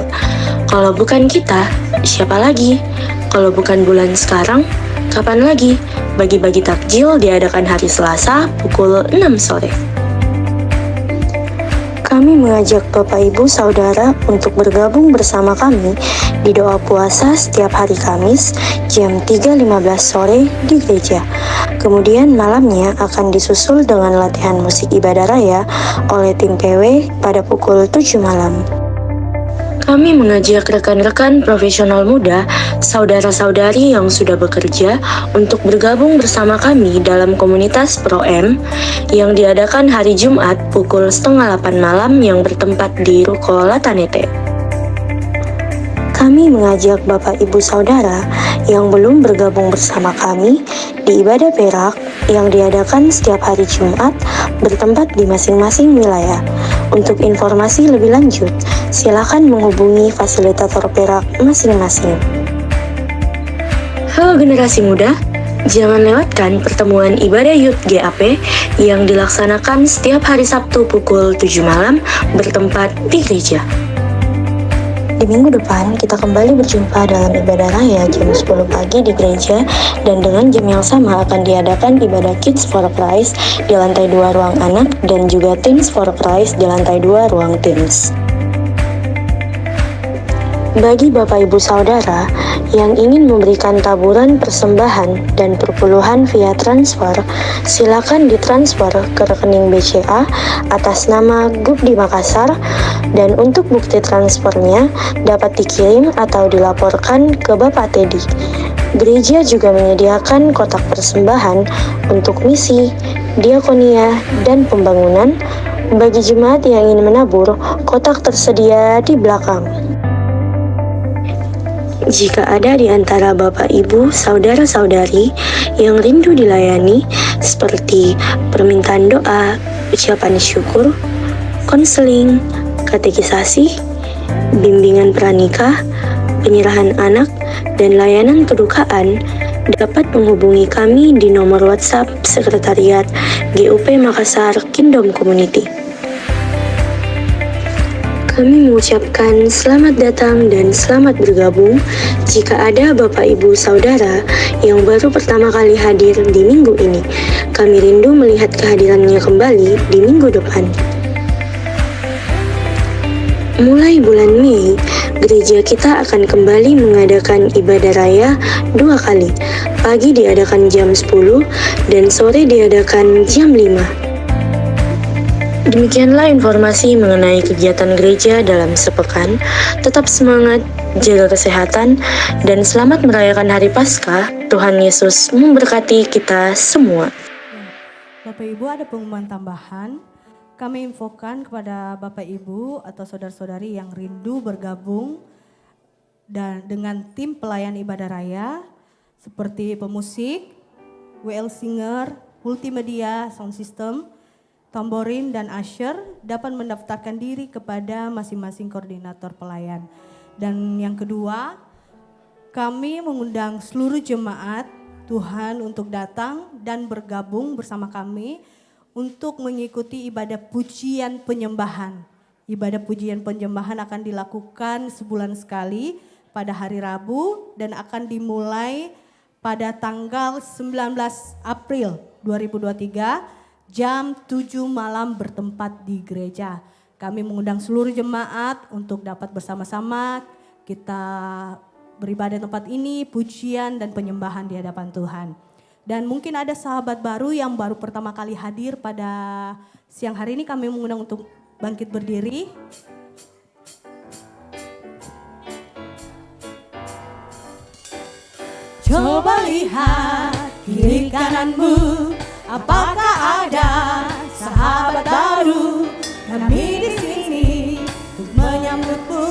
Kalau bukan kita, siapa lagi? Kalau bukan bulan sekarang, kapan lagi? Bagi-bagi takjil diadakan hari Selasa pukul 6 sore. Kami mengajak Bapak Ibu Saudara untuk bergabung bersama kami di doa puasa setiap hari Kamis jam 3.15 sore di gereja. Kemudian malamnya akan disusul dengan latihan musik ibadah raya oleh tim PW pada pukul 7 malam. Kami mengajak rekan-rekan profesional muda, saudara-saudari yang sudah bekerja untuk bergabung bersama kami dalam komunitas Pro-M yang diadakan hari Jumat pukul 7:30 malam yang bertempat di Ruko Latanete. Kami mengajak Bapak Ibu Saudara yang belum bergabung bersama kami di ibadah perak yang diadakan setiap hari Jumat bertempat di masing-masing wilayah. Untuk informasi lebih lanjut, silakan menghubungi fasilitator perak masing-masing. Halo generasi muda, jangan lewatkan pertemuan ibadah Youth GAP yang dilaksanakan setiap hari Sabtu pukul 7 malam bertempat di gereja. Di minggu depan, kita kembali berjumpa dalam ibadah raya jam 10 pagi di gereja dan dengan jam yang sama akan diadakan ibadah Kids for Christ di lantai 2 ruang anak dan juga Teens for Christ di lantai 2 ruang teens. Bagi Bapak Ibu Saudara yang ingin memberikan taburan persembahan dan perpuluhan via transfer, silakan ditransfer ke rekening BCA atas nama Gubdi Makassar dan untuk bukti transfernya dapat dikirim atau dilaporkan ke Bapak Teddy. Gereja juga menyediakan kotak persembahan untuk misi, diakonia, dan pembangunan. Bagi jemaat yang ingin menabur, kotak tersedia di belakang. Jika ada di antara Bapak Ibu, Saudara-saudari yang rindu dilayani seperti permintaan doa, ucapan syukur, konseling, katekisasi, bimbingan pranikah, penyerahan anak, dan layanan kedukaan, dapat menghubungi kami di nomor WhatsApp Sekretariat GUP Makassar Kingdom Community. Kami mengucapkan selamat datang dan selamat bergabung jika ada Bapak Ibu Saudara yang baru pertama kali hadir di minggu ini. Kami rindu melihat kehadirannya kembali di minggu depan. Mulai bulan Mei, gereja kita akan kembali mengadakan ibadah raya 2 kali. Pagi diadakan jam 10 dan sore diadakan jam 5. Demikianlah informasi mengenai kegiatan gereja dalam sepekan. Tetap semangat, jaga kesehatan, dan selamat merayakan Hari Paskah. Tuhan Yesus memberkati kita semua. Bapak Ibu, ada pengumuman tambahan. Kami infokan kepada Bapak Ibu atau saudara-saudari yang rindu bergabung dan dengan tim pelayan ibadah raya seperti pemusik, WL Singer, multimedia, sound system, tamborin dan usher dapat mendaftarkan diri kepada masing-masing koordinator pelayan. Dan yang kedua, kami mengundang seluruh jemaat Tuhan untuk datang dan bergabung bersama kami untuk mengikuti ibadah pujian penyembahan. Ibadah pujian penyembahan akan dilakukan sebulan sekali pada hari Rabu dan akan dimulai pada tanggal 19 April 2023 jam 7 malam bertempat di gereja. Kami mengundang seluruh jemaat untuk dapat bersama-sama kita beribadah di tempat ini, pujian dan penyembahan di hadapan Tuhan. Dan mungkin ada sahabat baru yang baru pertama kali hadir pada siang hari ini, kami mengundang untuk bangkit berdiri. Coba lihat kiri kananmu, apakah ada sahabat baru? Kami di sini untuk menyambutmu,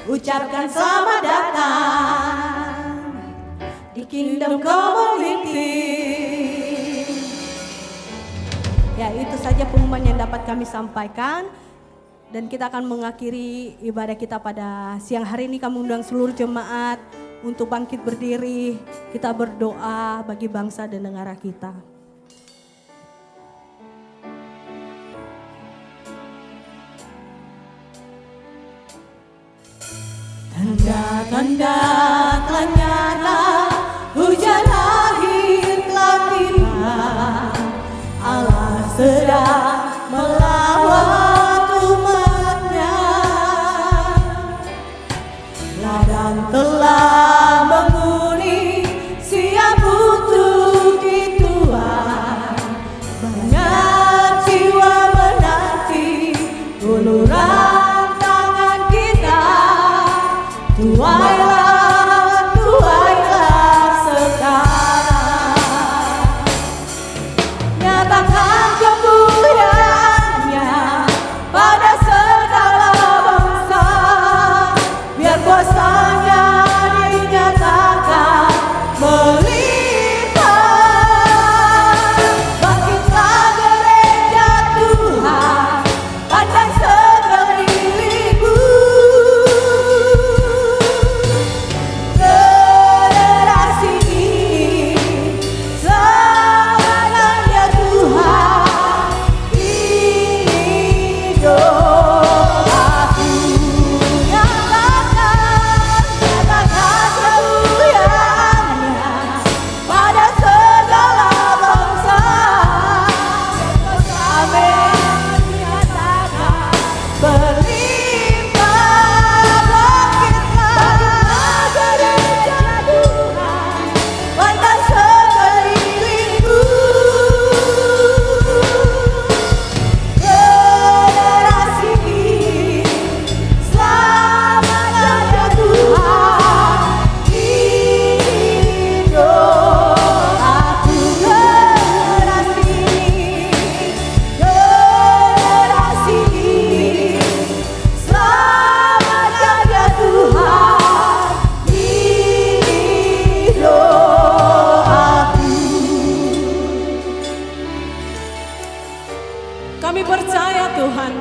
ucapkan selamat datang di Kingdom Community. Ya, itu saja pengumuman yang dapat kami sampaikan. Dan kita akan mengakhiri ibadah kita pada siang hari ini. Kami undang seluruh jemaat untuk bangkit berdiri. Kita berdoa bagi bangsa dan negara kita. Tanda-tanda telah nyata, hujan akhir telah tiba. Allah sedang melawat umatnya. Ladang telah menguning, siap untuk dituai. Banyak jiwa menanti uluran tangan kita. Tuailah, tuailah sekarang. Nyatakan kemuliaannya pada segala bangsa. Biar kuasanya dinyatakan melimpah. Bangkitlah gereja Tuhan, pandang sekelilingmu. Generasi ini selamanya Tuhan, ini doaku. Nyatakan kemuliaannya pada segala bangsa. Amin. Nyatakan berlimpah. Bangkitlah gereja Tuhan, pandang sekelilingmu. Generasi ini selamanya Tuhan, ini doaku. Generasi ini selamanya Tuhan, ini doaku. Kami percaya Tuhan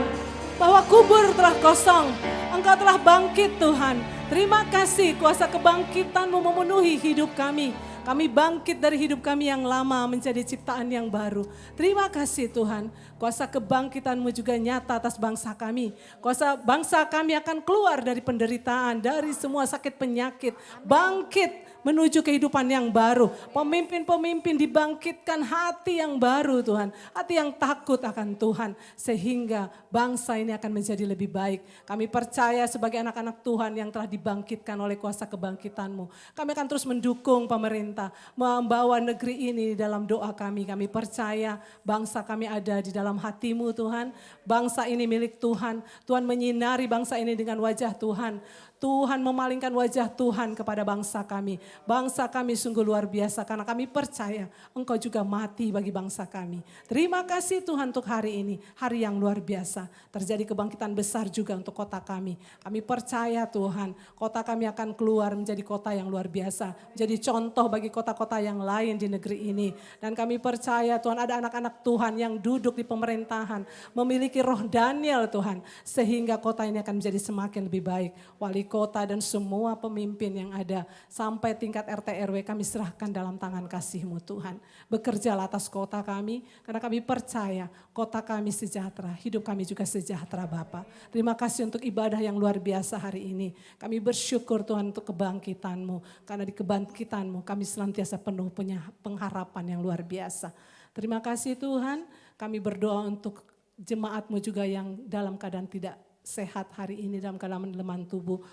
bahwa kubur telah kosong, Engkau telah bangkit Tuhan. Terima kasih kuasa kebangkitan-Mu memenuhi hidup kami. Kami bangkit dari hidup kami yang lama menjadi ciptaan yang baru. Terima kasih Tuhan, kuasa kebangkitan-Mu juga nyata atas bangsa kami. Kuasa bangsa kami akan keluar dari penderitaan, dari semua sakit penyakit. Bangkit menuju kehidupan yang baru. Pemimpin-pemimpin dibangkitkan hati yang baru Tuhan. Hati yang takut akan Tuhan. Sehingga bangsa ini akan menjadi lebih baik. Kami percaya sebagai anak-anak Tuhan yang telah dibangkitkan oleh kuasa kebangkitan-Mu. Kami akan terus mendukung pemerintah. Membawa negeri ini dalam doa kami. Kami percaya bangsa kami ada di dalam hati-Mu Tuhan. Bangsa ini milik Tuhan. Tuhan menyinari bangsa ini dengan wajah Tuhan. Tuhan memalingkan wajah Tuhan kepada bangsa kami. Bangsa kami sungguh luar biasa karena kami percaya Engkau juga mati bagi bangsa kami. Terima kasih Tuhan untuk hari ini. Hari yang luar biasa. Terjadi kebangkitan besar juga untuk kota kami. Kami percaya Tuhan kota kami akan keluar menjadi kota yang luar biasa. Jadi contoh bagi kota-kota yang lain di negeri ini. Dan kami percaya Tuhan ada anak-anak Tuhan yang duduk di pemerintahan. Memiliki roh Daniel Tuhan. Sehingga kota ini akan menjadi semakin lebih baik. Wali kota dan semua pemimpin yang ada sampai tingkat RT RW kami serahkan dalam tangan kasih-Mu Tuhan. Bekerjalah atas kota kami karena kami percaya kota kami sejahtera, hidup kami juga sejahtera Bapa. Terima kasih untuk ibadah yang luar biasa hari ini. Kami bersyukur Tuhan untuk kebangkitan-Mu, karena di kebangkitan-Mu kami senantiasa penuh punya pengharapan yang luar biasa. Terima kasih Tuhan, kami berdoa untuk jemaat-Mu juga yang dalam keadaan tidak sehat hari ini, dalam keadaan lemah tubuh.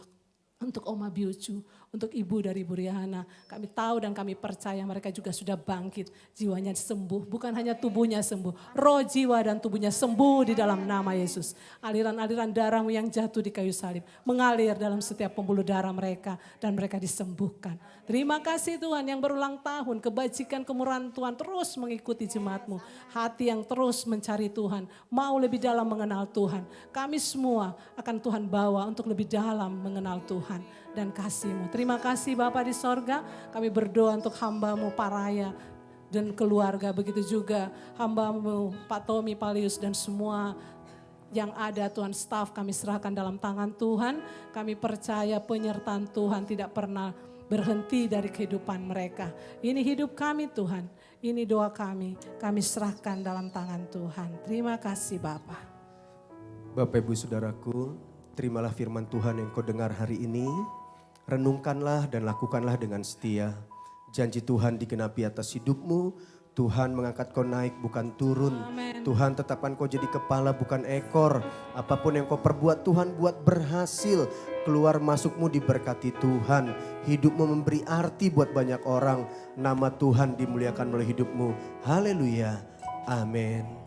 Untuk Oma Biucu, untuk Ibu dari Bu Riana, kami tahu dan kami percaya mereka juga sudah bangkit, jiwanya sembuh, bukan hanya tubuhnya sembuh, roh, jiwa dan tubuhnya sembuh di dalam nama Yesus. Aliran-aliran darah-Mu yang jatuh di kayu salib mengalir dalam setiap pembuluh darah mereka dan mereka disembuhkan. Terima kasih Tuhan yang berulang tahun, kebajikan kemurahan Tuhan terus mengikuti jemaat-Mu, hati yang terus mencari Tuhan, mau lebih dalam mengenal Tuhan. Kami semua akan Tuhan bawa untuk lebih dalam mengenal Tuhan dan kasih-Mu. Terima kasih Bapa di sorga, kami berdoa untuk hamba-Mu Pak Raya dan keluarga, begitu juga hamba-Mu Pak Tommy, Palius dan semua yang ada Tuhan, staf kami serahkan dalam tangan Tuhan. Kami percaya penyertaan Tuhan tidak pernah berhenti dari kehidupan mereka. Ini hidup kami Tuhan, ini doa kami serahkan dalam tangan Tuhan. Terima kasih Bapa. Bapak Ibu Saudaraku, terimalah firman Tuhan yang kau dengar hari ini. Renungkanlah dan lakukanlah dengan setia. Janji Tuhan digenapi atas hidupmu. Tuhan mengangkat kau naik bukan turun. Amen. Tuhan tetapkan kau jadi kepala bukan ekor. Apapun yang kau perbuat Tuhan buat berhasil. Keluar masukmu diberkati Tuhan. Hidupmu memberi arti buat banyak orang. Nama Tuhan dimuliakan oleh hidupmu. Haleluya. Amin.